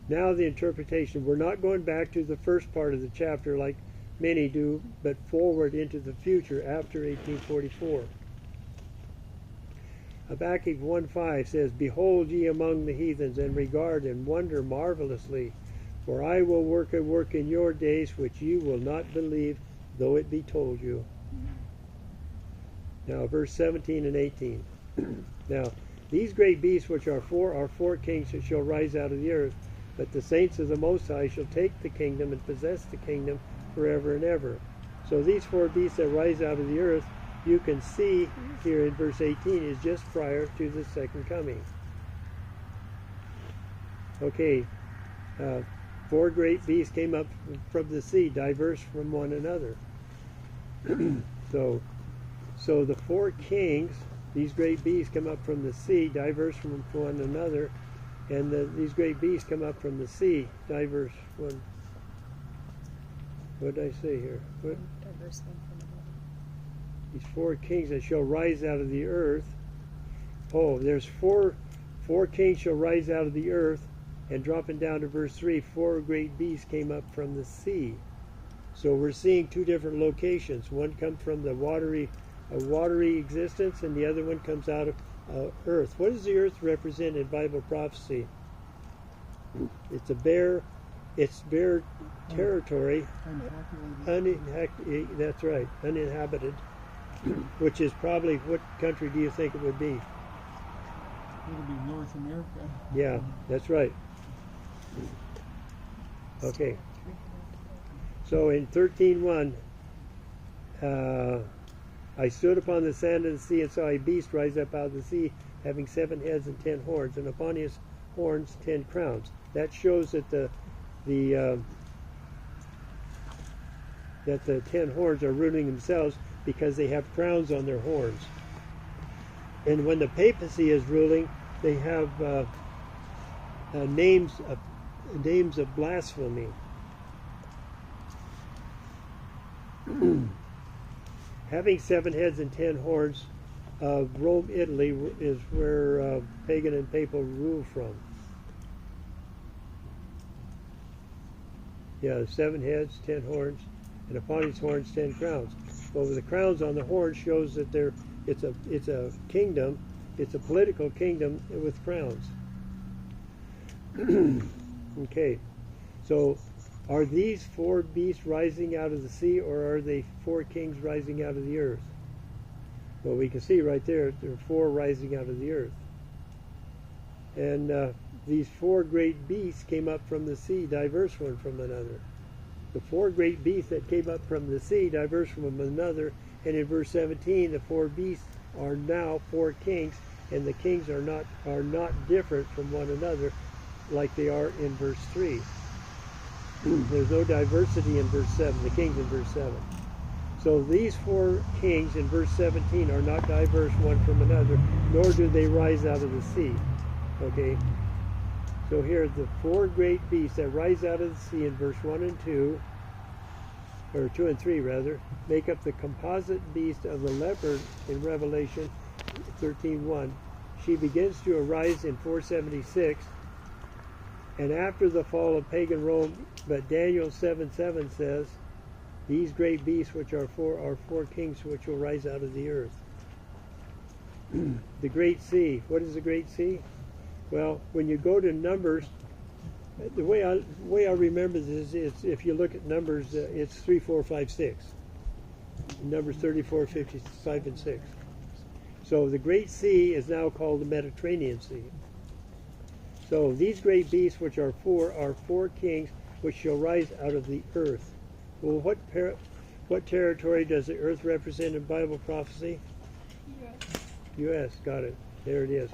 Now the interpretation. We're not going back to the first part of the chapter like many do, but forward into the future after 1844. Habakkuk 1:5 says, Behold ye among the heathens, and regard and wonder marvelously, for I will work a work in your days which you will not believe, though it be told you. Now verse 17 and 18. Now these great beasts which are four kings that shall rise out of the earth, but the saints of the Most High shall take the kingdom and possess the kingdom forever and ever. So these four beasts that rise out of the earth, you can see here in verse 18, is just prior to the second coming. Okay, four great beasts came up from the sea, diverse from one another. So the four kings, these great beasts come up from the sea, diverse from one another, and these great beasts come up from the sea, diverse one. What did I say here? What? Diverse one from another. These four kings that shall rise out of the earth. Oh, there's four kings shall rise out of the earth, and dropping down to verse 3, four great beasts came up from the sea. So we're seeing two different locations. One comes from the watery existence, and the other one comes out of earth. What does the earth represent in Bible prophecy? It's bare territory, that's right, uninhabited, which is probably, what country do you think it would be? It'll be North America. Yeah, that's right. Okay. So in 13:1, I stood upon the sand of the sea and saw a beast rise up out of the sea, having 7 heads and 10 horns, and upon his horns 10 crowns. That shows that the 10 horns are ruling themselves because they have crowns on their horns. And when the papacy is ruling, they have names of blasphemy. Having 7 heads and 10 horns, Rome, Italy is where pagan and papal rule from. Yeah, 7 heads, 10 horns, and upon his horns 10 crowns. Well, the crowns on the horns shows that it's a kingdom, it's a political kingdom with crowns. Okay, so are these 4 beasts rising out of the sea, or are they 4 kings rising out of the earth? Well, we can see right there are 4 rising out of the earth. And these 4 great beasts came up from the sea, diverse one from another. The 4 great beasts that came up from the sea, diverse from another, and in verse 17, the 4 beasts are now 4 kings, and the kings are not different from one another like they are in verse 3. There's no diversity in verse 7, the kings in verse 7. So these 4 kings in verse 17 are not diverse one from another, nor do they rise out of the sea. Okay? So here, the 4 great beasts that rise out of the sea in verse 1 and 2, or 2 and 3 rather, make up the composite beast of the leopard in Revelation 13:1. She begins to arise in 476, and after the fall of pagan Rome, but Daniel 7:7 says, these great beasts which are 4 kings which will rise out of the earth. The Great Sea. What is the Great Sea? It's the Great Sea Well, when you go to Numbers, the way I remember this is if you look at Numbers, it's 3, 4, 5, 6. Numbers 34, 55, and 6. So the Great Sea is now called the Mediterranean Sea. So these great beasts, which are four kings, which shall rise out of the earth. Well, what territory does the earth represent in Bible prophecy? U.S. Got it. There it is.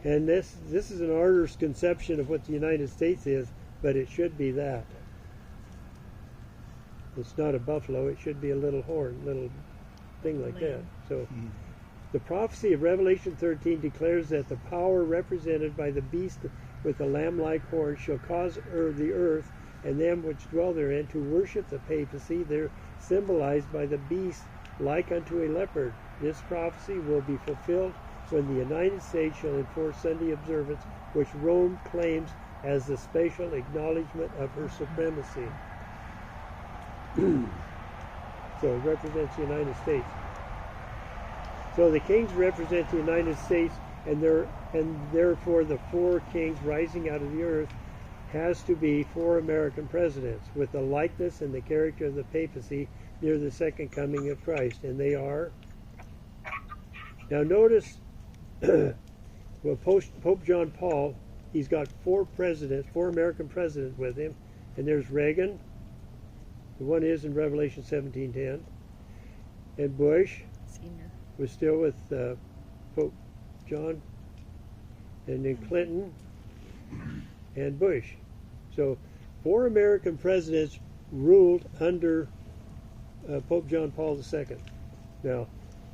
And this is an artist's conception of what the United States is, but it should be that. It's not a buffalo. It should be a little horn, little thing like that. So the prophecy of Revelation 13 declares that the power represented by the beast with the lamb-like horn shall cause the earth and them which dwell therein to worship the papacy. They're symbolized by the beast like unto a leopard. This prophecy will be fulfilled when the United States shall enforce Sunday observance, which Rome claims as the special acknowledgement of her supremacy. So it represents the United States. So the kings represent the United States, and therefore the four kings rising out of the earth has to be four American presidents with the likeness and the character of the papacy near the second coming of Christ. And they are, now notice, well, Pope John Paul, he's got four American presidents with him, and there's Reagan, the one is in Revelation 17:10, and Bush was still with Pope John, and then Clinton and Bush. So four American presidents ruled under Pope John Paul II. Now,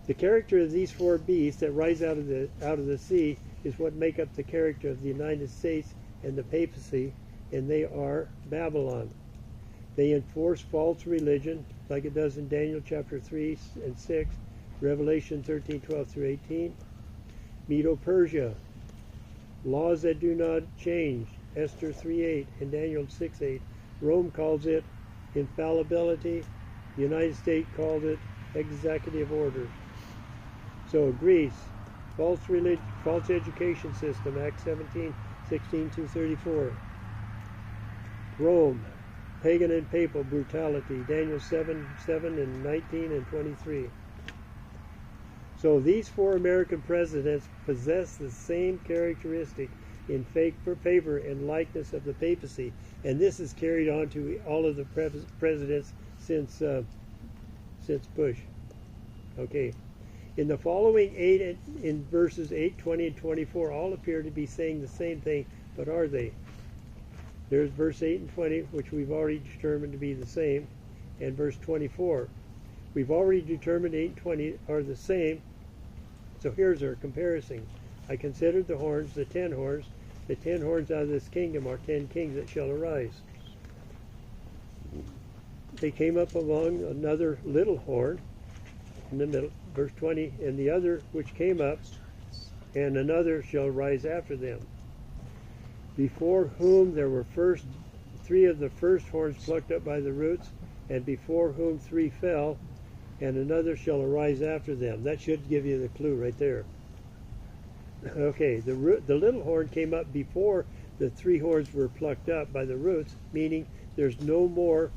the character of these four beasts that rise out of the sea is what make up the character of the United States and the papacy, and they are Babylon. They enforce false religion, like it does in Daniel chapter 3 and 6, Revelation 13, 12 through 18. Medo-Persia, laws that do not change, Esther 3:8 and Daniel 6:8. Rome calls it infallibility. The United States called it executive order. So Greece, false education system, Acts 17, 16 to 34. Rome, pagan and papal brutality, Daniel 7 and 19 and 23. So these four American presidents possess the same characteristic in favor and likeness of the papacy, and this is carried on to all of the presidents since Bush. Okay. In the following in verses 8, 20, and 24, all appear to be saying the same thing, but are they? There's verse 8 and 20, which we've already determined to be the same, and verse 24. We've already determined 8 and 20 are the same, so here's our comparison. I considered the horns, the 10 horns. The 10 horns out of this kingdom are 10 kings that shall arise. They came up along another little horn in the middle, verse 20, and the other which came up, and another shall rise after them, before whom there were three of the first horns plucked up by the roots, and before whom three fell, and another shall arise after them. That should give you the clue right there. Okay, the little horn came up before the three horns were plucked up by the roots, meaning there's no more,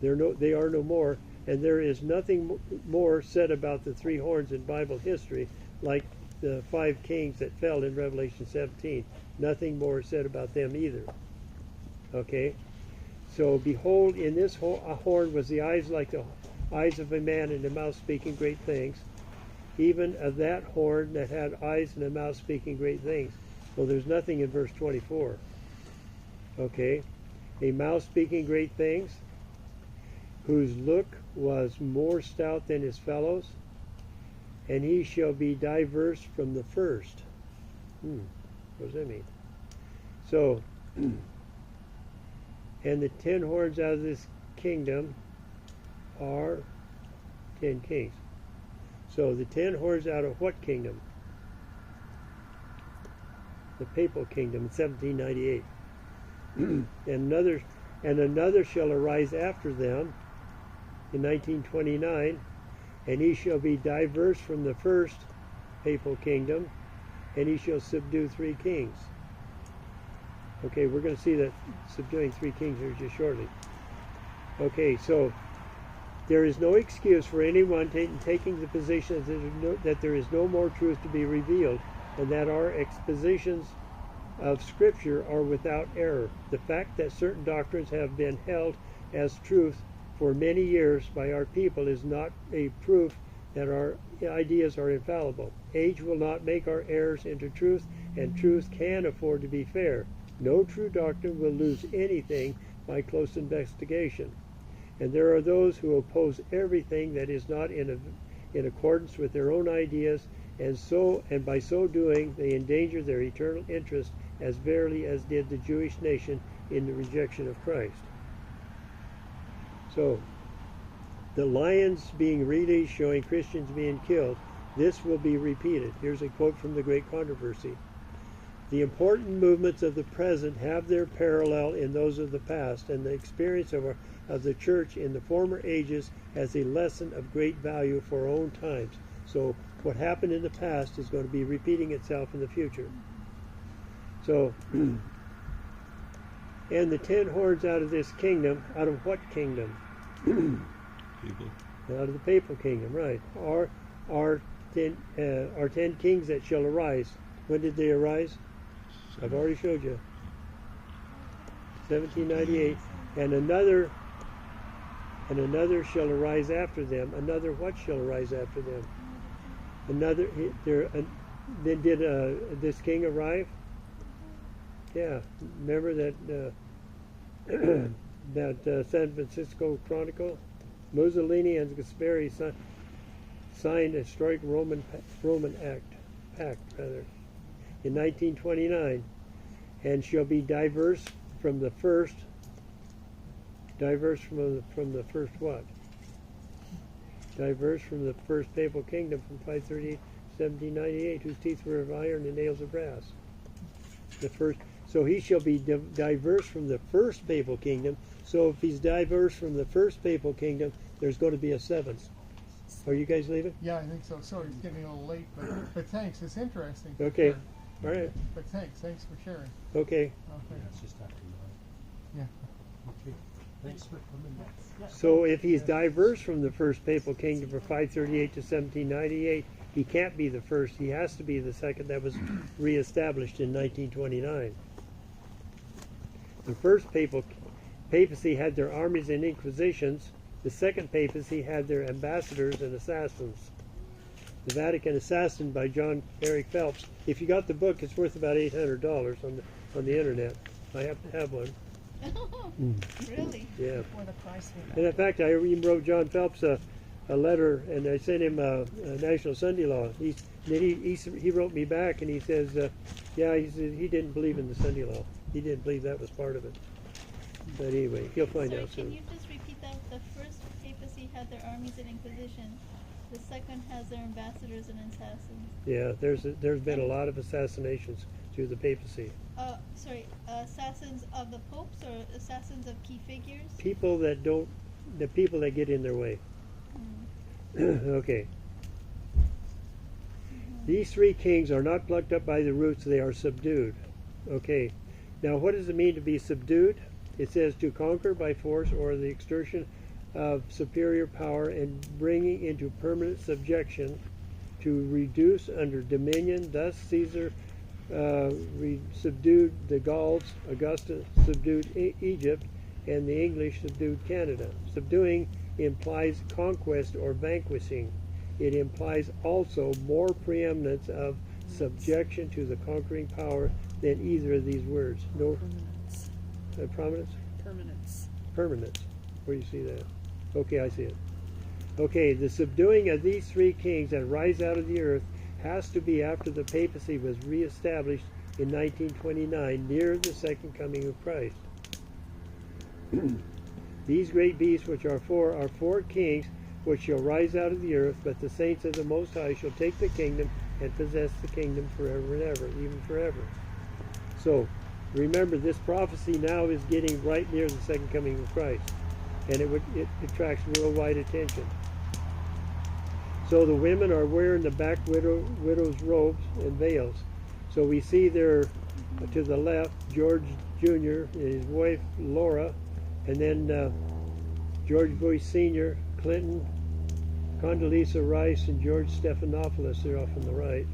they are no more, and there is nothing more said about the three horns in Bible history, like the 5 kings that fell in Revelation 17. Nothing more said about them either. Okay, so behold, in this horn was the eyes like the eyes of a man, and the mouth speaking great things. Even of that horn that had eyes and a mouth speaking great things. Well, there's nothing in verse 24. Okay, a mouth speaking great things, whose look was more stout than his fellows, and he shall be diverse from the first. What does that mean? So, and the 10 horns out of this kingdom are 10 kings. So the 10 horns out of what kingdom? The papal kingdom in 1798. and another shall arise after them in 1929, and he shall be diverse from the first papal kingdom, and he shall subdue 3 kings. Okay, we're going to see that subduing three kings here just shortly. Okay, so there is no excuse for anyone taking the position that there is no more truth to be revealed, and that our expositions of Scripture are without error. The fact that certain doctrines have been held as truth for many years by our people is not a proof that our ideas are infallible. Age will not make our errors into truth, and truth can afford to be fair. No true doctrine will lose anything by close investigation. And there are those who oppose everything that is not in accordance with their own ideas, and by so doing they endanger their eternal interest as verily as did the Jewish nation in the rejection of Christ. So, the lions being released showing Christians being killed, this will be repeated. Here's a quote from the Great Controversy. The important movements of the present have their parallel in those of the past, and the experience of the church in the former ages has a lesson of great value for our own times. So what happened in the past is going to be repeating itself in the future. So, and the 10 horns out of this kingdom, out of what kingdom? People. Out of the papal kingdom, right? Are 10 kings that shall arise. When did they arise? I've already showed you. 1798, and another shall arise after them. Another what shall arise after them? Another. Then did this king arrive? Yeah. Remember that that San Francisco Chronicle. Mussolini and Gasperi signed a historic Roman pact in 1929, and shall be diverse from the first what? Diverse from the first papal kingdom from 538 to 1798, whose teeth were of iron and nails of brass. The first, so he shall be diverse from the first papal kingdom. So if he's diverse from the first papal kingdom, there's going to be a seventh. Are you guys leaving? Yeah, I think so. Sorry, it's getting a little late, but thanks. It's interesting. Okay. Sure. All right. But thanks for sharing. Okay. Okay. It's just after 9. Yeah. Okay. Thanks for coming back. So if he's diverse from the first papal kingdom from 538 to 1798, he can't be the first. He has to be the second that was reestablished in 1929. The first papacy had their armies and inquisitions. The second papacy had their ambassadors and assassins. The Vatican Assassin by John Eric Phelps. If you got the book, it's worth about $800 on the internet. I happen to have one. Really? Yeah. What a price for that. And in fact, I even wrote John Phelps a letter, and I sent him a National Sunday Law. He wrote me back, and he says, yeah, he said he didn't believe in the Sunday Law. He didn't believe that was part of it. But anyway, he'll find Sorry, out soon. can you just repeat that? The first papacy had their armies and inquisition. The second has their ambassadors and assassins. Yeah, there's been a lot of assassinations through the papacy. Assassins of the popes or assassins of key figures? The people that get in their way. Okay. These three kings are not plucked up by the roots, they are subdued. Okay. Now what does it mean to be subdued? It says to conquer by force or the exertion of superior power and bringing into permanent subjection, to reduce under dominion. Thus Caesar subdued the Gauls, Augustus subdued Egypt, and the English subdued Canada. Subduing implies conquest or vanquishing. It implies also more preeminence of subjection to the conquering power than either of these words. No prominence? Permanence. Permanence. Where do you see that? Okay, I see it. Okay, the subduing of these three kings that rise out of the earth has to be after the papacy was reestablished in 1929, near the second coming of Christ. These great beasts, which are four kings, which shall rise out of the earth, but the saints of the Most High shall take the kingdom and possess the kingdom forever and ever, even forever. So, remember, this prophecy now is getting right near the second coming of Christ, and it attracts worldwide attention. So the women are wearing the back widow's robes and veils. So we see there to the left George Jr., his wife Laura, and then George Bush Sr., Clinton, Condoleezza Rice, and George Stephanopoulos. They're off on the right.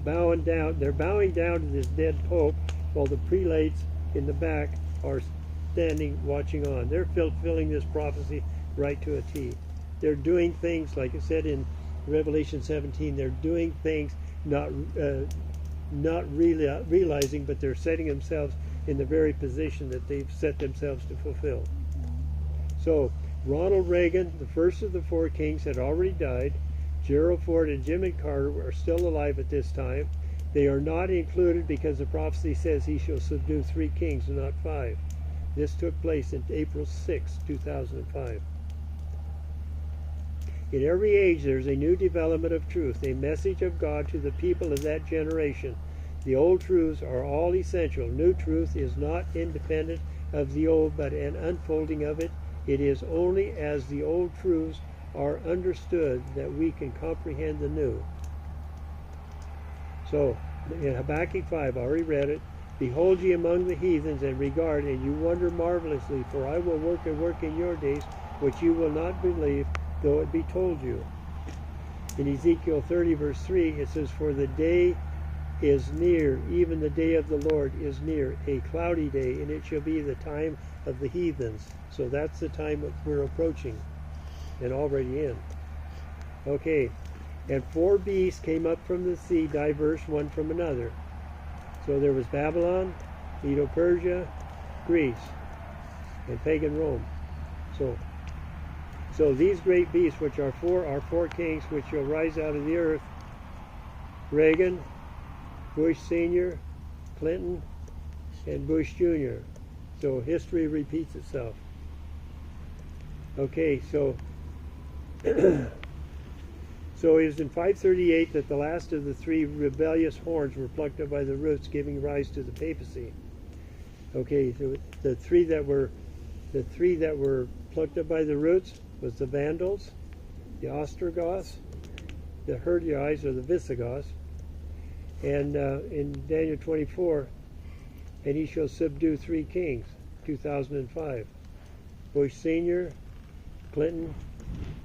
Bowing down. They're bowing down to this dead Pope, while the prelates in the back are standing watching on. They're fulfilling this prophecy right to a T. They're doing things, like it said in Revelation 17, they're doing things not really realizing, but they're setting themselves in the very position that they've set themselves to fulfill. So Ronald Reagan, the first of the four kings, had already died. Gerald Ford and Jimmy Carter are still alive at this time. They are not included because the prophecy says he shall subdue 3 kings and not 5. This took place in April 6, 2005. In every age there's a new development of truth, a message of God to the people of that generation. The old truths are all essential. New truth is not independent of the old, but an unfolding of it. It is only as the old truths are understood that we can comprehend the new. So, in Habakkuk 5, I already read it. Behold ye among the heathens, and regard, and you wonder marvelously, for I will work a work in your days, which you will not believe, though it be told you. In Ezekiel 30, verse 3, it says, for the day is near, even the day of the Lord is near, a cloudy day, and it shall be the time of the heathens. So that's the time that we're approaching and already in. Okay, and 4 beasts came up from the sea, diverse one from another. So there was Babylon, Medo-Persia, Greece, and pagan Rome. So these great beasts, which are four kings, which shall rise out of the earth: Reagan, Bush Sr., Clinton, and Bush Jr. So history repeats itself. Okay, so so it was in 538 that the last of the 3 rebellious horns were plucked up by the roots, giving rise to the papacy. Okay, so the three that were plucked up by the roots was the Vandals, the Ostrogoths, the Herodians or the Visigoths, and in Daniel 24, and he shall subdue 3 kings, 2005. Bush Sr., Clinton,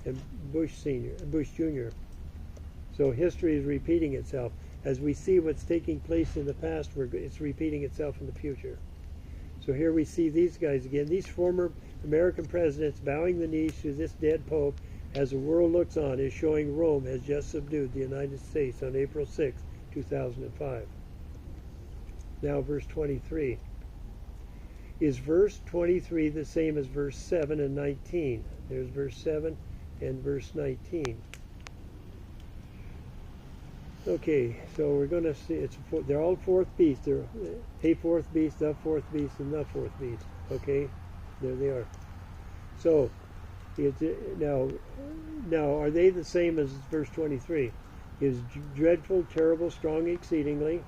and Bush Jr. So history is repeating itself. As we see what's taking place in the past, it's repeating itself in the future. So here we see these guys again, these former American presidents bowing the knees to this dead Pope as the world looks on, is showing Rome has just subdued the United States on April 6, 2005. Now verse 23. Is verse 23 the same as verse 7 and 19? There's verse 7 and verse 19. Okay, so we're going to see, they're all 4th beast. They're a 4th beast, the 4th beast, and the 4th beast. Okay, there they are. So, now are they the same as verse 23? Is dreadful, terrible, strong, exceedingly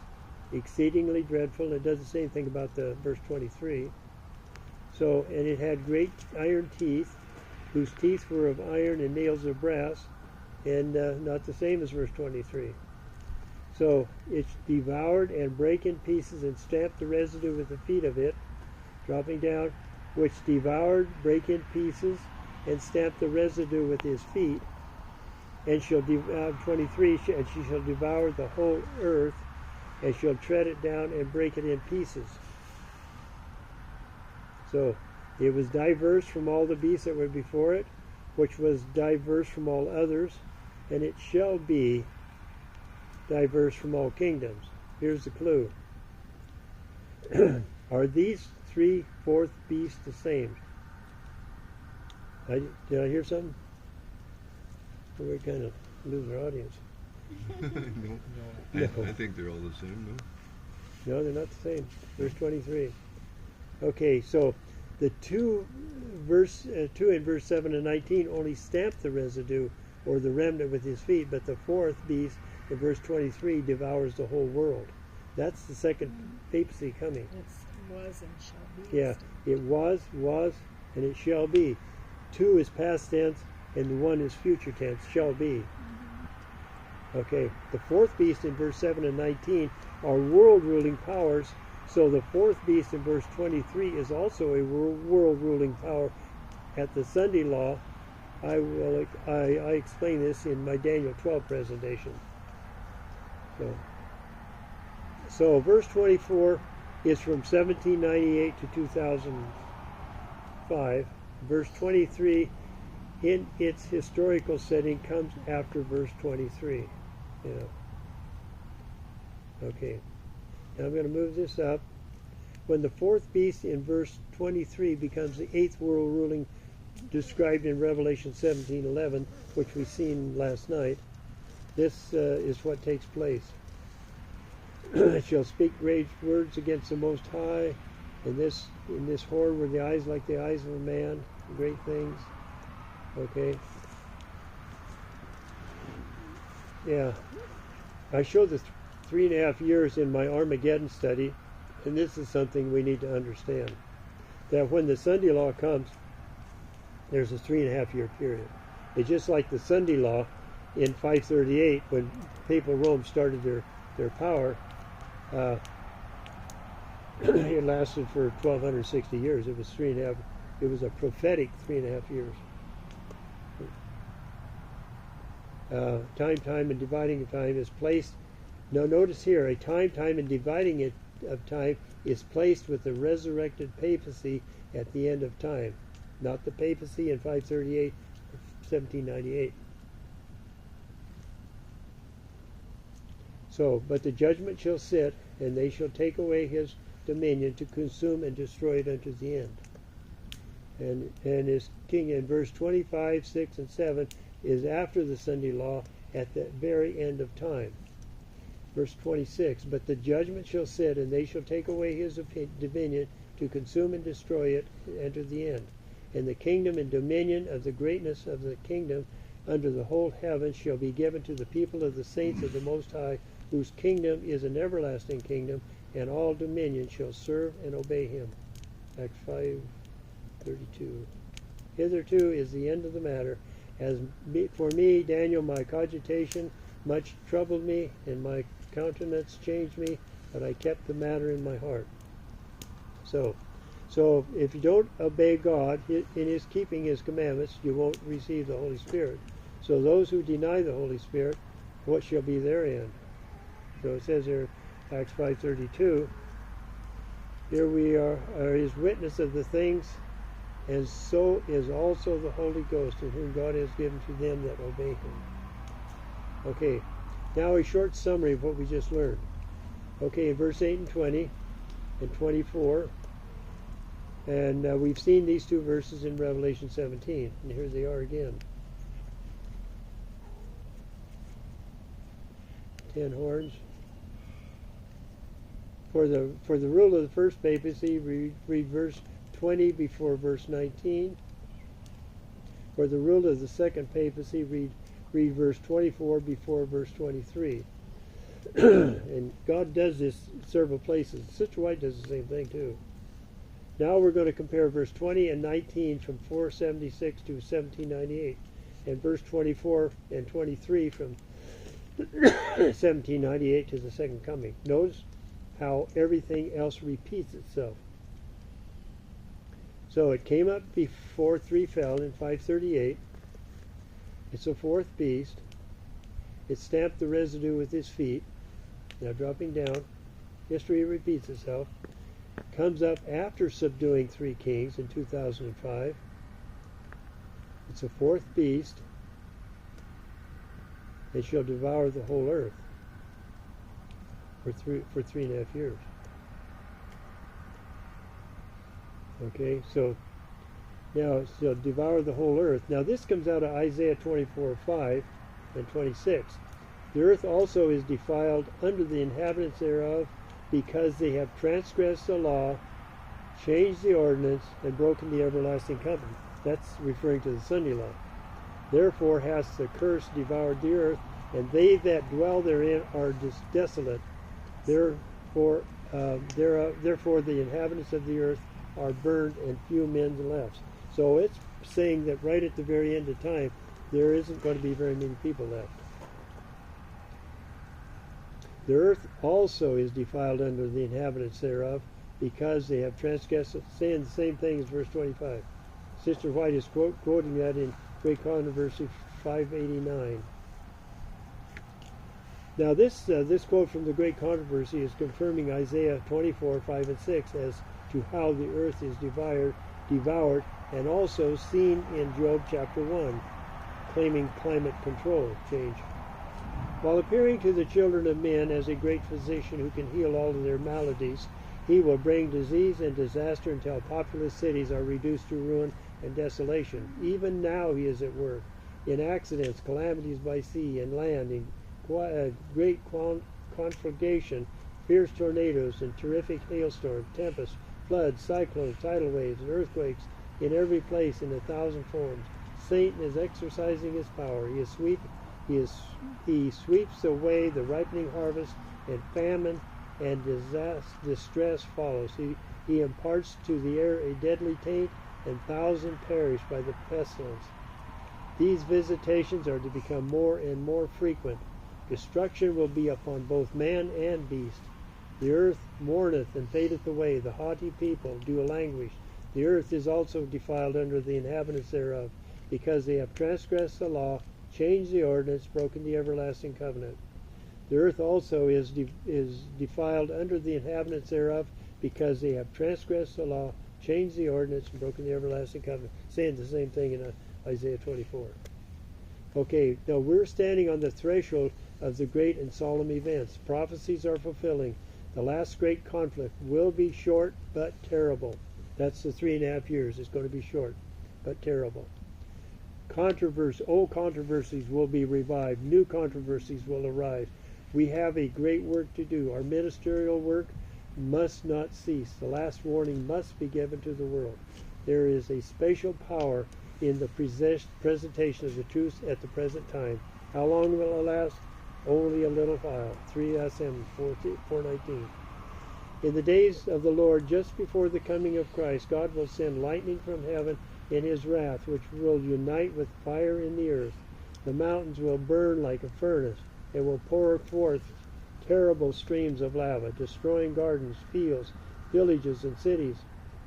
dreadful. It doesn't say anything about the verse 23. So, and it had great iron teeth, whose teeth were of iron and nails of brass, and not the same as verse 23. So it devoured and brake in pieces and stamped the residue with the feet of it, dropping down, which devoured, brake in pieces, and stamped the residue with his feet, and shall 23, and she shall devour the whole earth, and shall tread it down and break it in pieces. So it was diverse from all the beasts that were before it, which was diverse from all others, and it shall be diverse from all kingdoms. Here's the clue. Are these 3 4th beasts the same? Did I hear something? We kind of lose our audience. No. I think they're all the same, no? No, they're not the same. Verse 23. Okay, so the 2 in verse 7 and 19 only stamped the residue or the remnant with his feet, but the 4th beast in verse 23 devours the whole world. That's the second papacy coming. It was and shall be. Yeah, it was, and it shall be. 2 is past tense, and 1 is future tense, shall be. Okay, the 4th beast in verse 7 and 19 are world-ruling powers So the fourth beast in verse 23 is also a world ruling power. At the Sunday law, I explain this in my Daniel 12 presentation. So verse 24 is from 1798 to 2005. Verse 23 in its historical setting comes after verse 23. Okay. Now I'm going to move this up. When the fourth beast in verse 23 becomes the eighth world ruling described in Revelation 17:11, which we've seen last night, this is what takes place. It shall speak great words against the Most High. In this horn were the eyes like the eyes of a man, great things. Okay. Yeah. I showed the 3.5 years in my Armageddon study, and this is something we need to understand. That when the Sunday law comes, there's a 3.5 year period. It's just like the Sunday law in 538 when Papal Rome started their power. It lasted for 1260 years. It was 3.5. It was a prophetic 3.5 years. Time, and dividing of time is placed. Now notice here, a time, and dividing it of time is placed with the resurrected papacy at the end of time, not the papacy in 538, 1798. So, but the judgment shall sit, and they shall take away his dominion to consume and destroy it unto the end. And his king in verse 25, 6, and 7 is after the Sunday law at the very end of time. Verse 26, but the judgment shall sit, and they shall take away his dominion to consume and destroy it unto the end. And the kingdom and dominion of the greatness of the kingdom under the whole heaven shall be given to the people of the saints of the Most High, whose kingdom is an everlasting kingdom, and all dominion shall serve and obey him. Acts 5:32. Hitherto is the end of the matter. For me, Daniel, my cogitation much troubled me, and my countenance changed me, but I kept the matter in my heart. So if you don't obey God in his keeping his commandments, you won't receive the Holy Spirit. So those who deny the Holy Spirit, what shall be their end? So it says here, Acts 5:32, here we are his witness of the things, and so is also the Holy Ghost, in whom God has given to them that obey him. Okay, now a short summary of what we just learned. Okay, in verse 8 and 20 and 24, and we've seen these two verses in Revelation 17, and here they are again. 10 horns. For the rule of the first papacy, read verse 20 before verse 19. For the rule of the second papacy, read verse 24 before verse 23. And God does this several places. Sister White does the same thing too. Now we're going to compare verse 20 and 19 from 476 to 1798, and verse 24 and 23 from 1798 to the second coming. Notice how everything else repeats itself. So it came up before 3 fell in 538. It's a fourth beast. It stamped the residue with his feet. Now dropping down, history repeats itself. Comes up after subduing 3 kings in 2005. It's a fourth beast. It shall devour the whole earth for 3.5 years. Okay, so now it shall devour the whole earth. Now this comes out of Isaiah 24:5 and 26. The earth also is defiled under the inhabitants thereof, because they have transgressed the law, changed the ordinance, and broken the everlasting covenant. That's referring to the Sunday law. Therefore hath the curse devoured the earth, and they that dwell therein are desolate. Therefore the inhabitants of the earth are burned, and few men left. So it's saying that right at the very end of time, there isn't going to be very many people left. The earth also is defiled under the inhabitants thereof, because they have transgressed, saying the same thing as verse 25. Sister White is quoting that in Great Controversy 589. Now this quote from the Great Controversy is confirming Isaiah 24, 5 and 6 as to how the earth is devoured, and also seen in Job chapter 1, claiming climate control change. While appearing to the children of men as a great physician who can heal all of their maladies, he will bring disease and disaster until populous cities are reduced to ruin and desolation. Even now he is at work in accidents, calamities by sea and land, in great conflagration, fierce tornadoes and terrific hailstorms, tempests, floods, cyclones, tidal waves, and earthquakes in every place in 1,000 forms. Satan is exercising his power. He sweeps away the ripening harvest, and famine and distress follows. He imparts to the air a deadly taint, and thousands perish by the pestilence. These visitations are to become more and more frequent. Destruction will be upon both man and beast. The earth mourneth and fadeth away. The haughty people do languish. The earth is also defiled under the inhabitants thereof, because they have transgressed the law, changed the ordinance, broken the everlasting covenant. The earth also is defiled under the inhabitants thereof, because they have transgressed the law, changed the ordinance, and broken the everlasting covenant. Saying the same thing in Isaiah 24. Okay, now we're standing on the threshold of the great and solemn events. Prophecies are fulfilling. The last great conflict will be short but terrible. That's the 3.5 years. It's going to be short but terrible. Old controversies will be revived. New controversies will arise. We have a great work to do. Our ministerial work must not cease. The last warning must be given to the world. There is a spatial power in the presentation of the truth at the present time. How long will it last? Only a little while. 3 SM 4:19. In the days of the Lord, just before the coming of Christ, God will send lightning from heaven in his wrath, which will unite with fire in the earth. The mountains will burn like a furnace, and will pour forth terrible streams of lava, destroying gardens, fields, villages, and cities.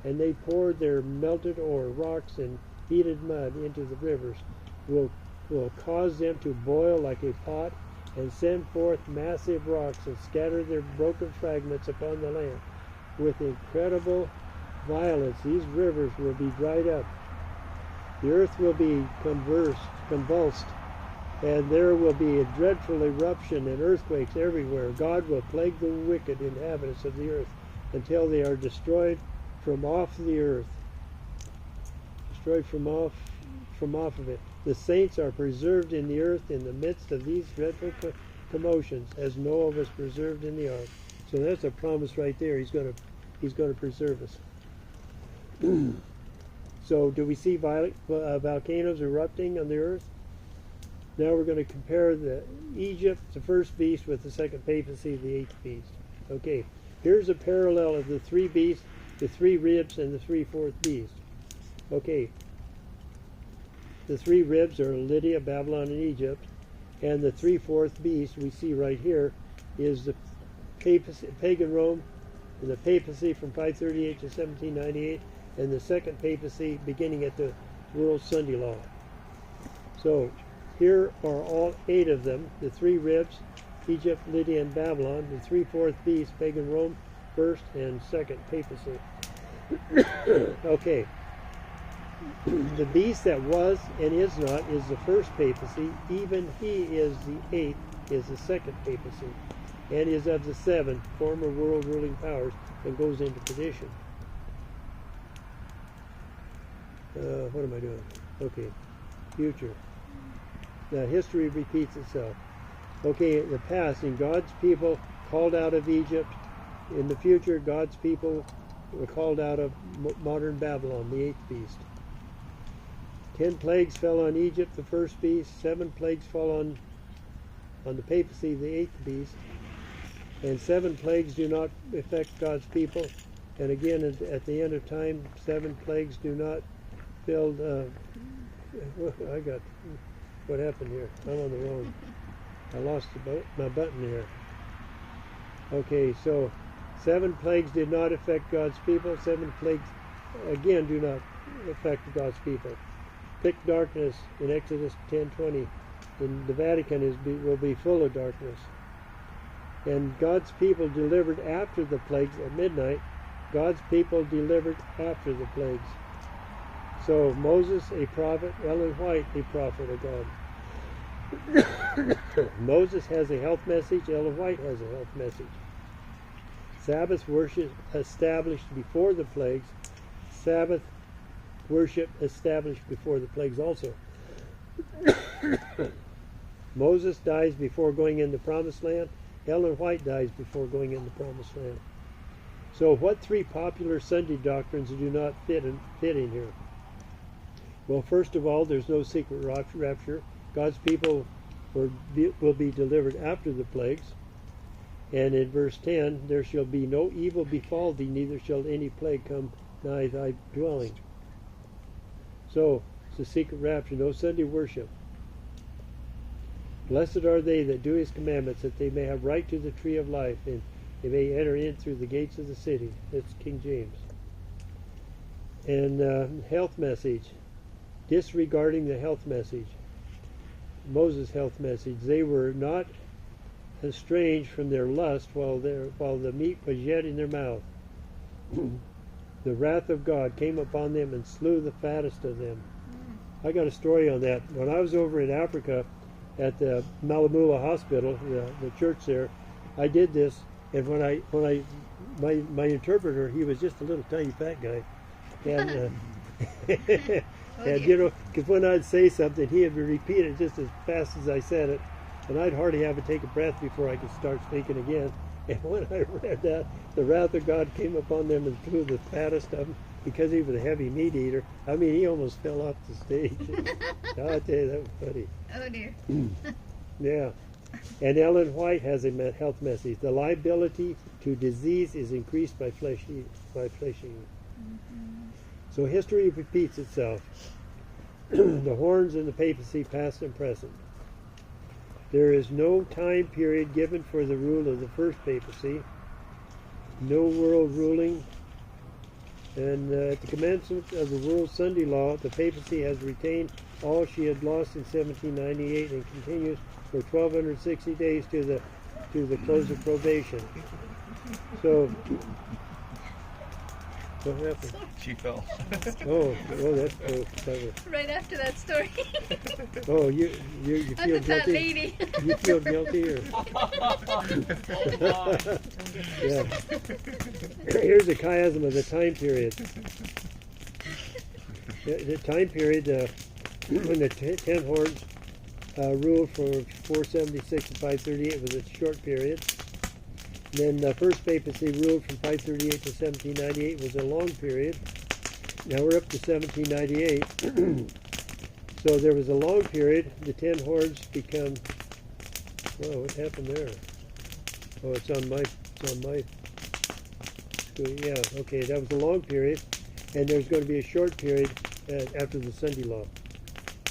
And they poured their melted ore, rocks, and heated mud into the rivers, will cause them to boil like a pot, and send forth massive rocks, and scatter their broken fragments upon the land. With incredible violence, these rivers will be dried up. The earth will be convulsed, and there will be a dreadful eruption and earthquakes everywhere. God will plague the wicked inhabitants of the earth until they are destroyed from off the earth. Destroyed from off of it. The saints are preserved in the earth in the midst of these dreadful commotions, as Noah was preserved in the ark. So that's a promise right there. He's going to preserve us. So do we see volcanoes erupting on the earth? Now we're going to compare Egypt, the first beast, with the second papacy, the eighth beast. Okay, here's a parallel of the three beasts, the three ribs, and the three-fourth beast. Okay, the three ribs are Lydia, Babylon, and Egypt, and the three-fourth beast we see right here is the pagan Rome, and the papacy from 538 to 1798, and the second papacy beginning at the World Sunday Law. So here are all 8 of them: the three ribs, Egypt, Lydia, and Babylon; the three-fourth beast, pagan Rome, first and second papacy. Okay. The beast that was and is not is the first papacy. Even he is the 8th, is the second papacy, and is of the 7 former world ruling powers, and goes into perdition. What am I doing? Okay, future. Now history repeats itself. Okay, in the past, in God's people called out of Egypt. In the future, God's people were called out of modern Babylon, the 8th beast. 10 plagues fell on Egypt, the first beast. 7 plagues fall on the papacy, the 8th beast. And 7 plagues do not affect God's people. And again, at the end of time, 7 plagues do not build. What happened here? I'm on the wrong. I lost my button here. Okay, so 7 plagues did not affect God's people. 7 plagues, again, do not affect God's people. Thick darkness in Exodus 10:20. In the Vatican will be full of darkness. And God's people delivered after the plagues at midnight. God's people delivered after the plagues. So Moses, a prophet, Ellen White, a prophet of God. Moses has a health message, Ellen White has a health message. Sabbath worship established before the plagues. Sabbath worship established before the plagues also. Moses dies before going in the promised land. Ellen White dies before going in the promised land. So what 3 popular Sunday doctrines do not fit in here? Well, first of all, there's no secret rapture. God's people will be delivered after the plagues. And in verse 10, there shall be no evil befall thee, neither shall any plague come nigh thy dwelling. So, it's a secret rapture, no Sunday worship. Blessed are they that do his commandments, that they may have right to the tree of life, and they may enter in through the gates of the city. That's King James. And health message. Disregarding the health message. Moses' health message. They were not estranged from their lust while the meat was yet in their mouth. The wrath of God came upon them and slew the fattest of them. I got a story on that. When I was over in Africa at the Malamula Hospital, the church there, I did this, and my interpreter, he was just a little tiny fat guy, and and you know, because when I'd say something, he would repeat it just as fast as I said it, and I'd hardly have to take a breath before I could start speaking again. And when I read that, the wrath of God came upon them and slew the fattest of them, because he was a heavy meat eater. I mean, he almost fell off the stage. I tell you, that was funny. Oh dear. Yeah. And Ellen White has a health message. The liability to disease is increased by flesh eating. So history repeats itself. The horns and the papacy, past and present. There is no time period given for the rule of the first papacy. No world ruling. And at the commencement of the world Sunday law, the papacy has retained all she had lost in 1798 and continues for 1,260 days to the close of probation. So, what happened? She fell. Oh, that's clever. Right after that story. Oh, you I'm feel the fat guilty? lady. You feel guilty, or? Yeah. Here's a chiasm of the time period. The time period when the 10 horns ruled from 476 to 538 was a short period. Then the first papacy ruled from 538 to 1798 was a long period. Now we're up to 1798. So there was a long period. The 10 horns become. Whoa, what happened there? Oh, it's on my. Yeah, okay, that was a long period, and there's going to be a short period after the Sunday law.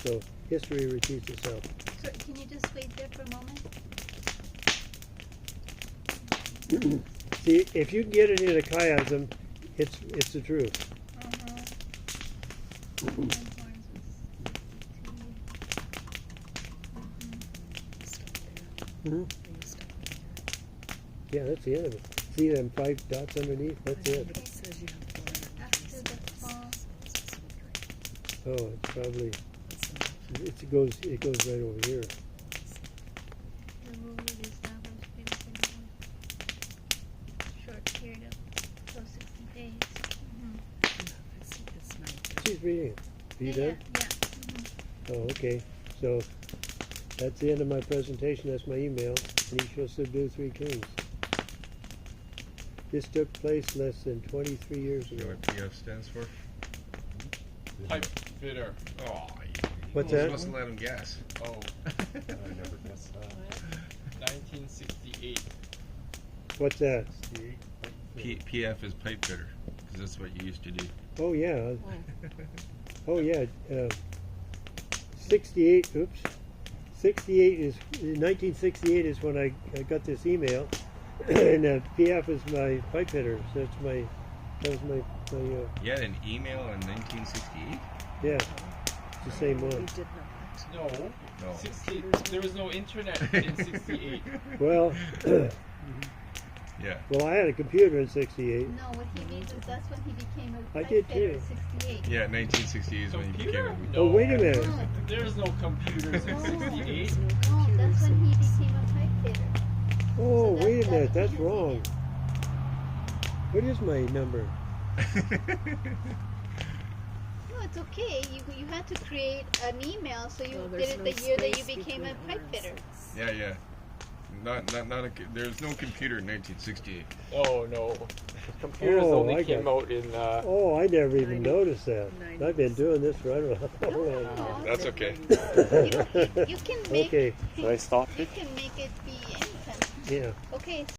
So history repeats itself. So can you just wait there for a moment? See, if you get it in a chiasm, it's the truth. Mm-hmm. Yeah, that's the end of it. See them 5 dots underneath? That's it. After the fall. Oh, it's probably. It goes right over here. The rule is established based on a short period of close 60 days. She's reading it. Are you done? Yeah. Oh, okay. So that's the end of my presentation. That's my email. And he shall subdue 3 kings. This took place less than 23 years You know ago. what PF stands for? Pipe fitter. Oh, What's you that? must have let him guess. Oh, I never guessed that. 1968. What's that? PF is pipe fitter, because that's what you used to do. Oh, yeah. Oh, yeah. 68. Oops. 68 is 1968 is when I got this email, And PF is my pipe fitter. So that was my You had an email in 1968? yeah, it's the same We one. did not. No. No. 60, there was no internet in 68. Well, Yeah. well, I had a computer in '68. No, what he means is that's when he became a I pipe did fitter too. in 68. Yeah, 1968 is when you became Computer? a... Oh, wait a minute. No, There's no computers in 68. no, that's when he became a pipe fitter. Oh, So wait a that's minute, that's his wrong. What is my number? No, it's okay. You had to create an email, so you Well, did there's it no the year that you space became a between pipe ours. fitter. Yeah, yeah. There was no computer in 1968. Oh no. Computers Oh, only I came got- out in Oh, I never even 90 noticed that. I've been 90s. doing this for I don't know how long. No, That's okay. you can make Okay, Should I stop you it? can make it be anytime. yeah. Okay.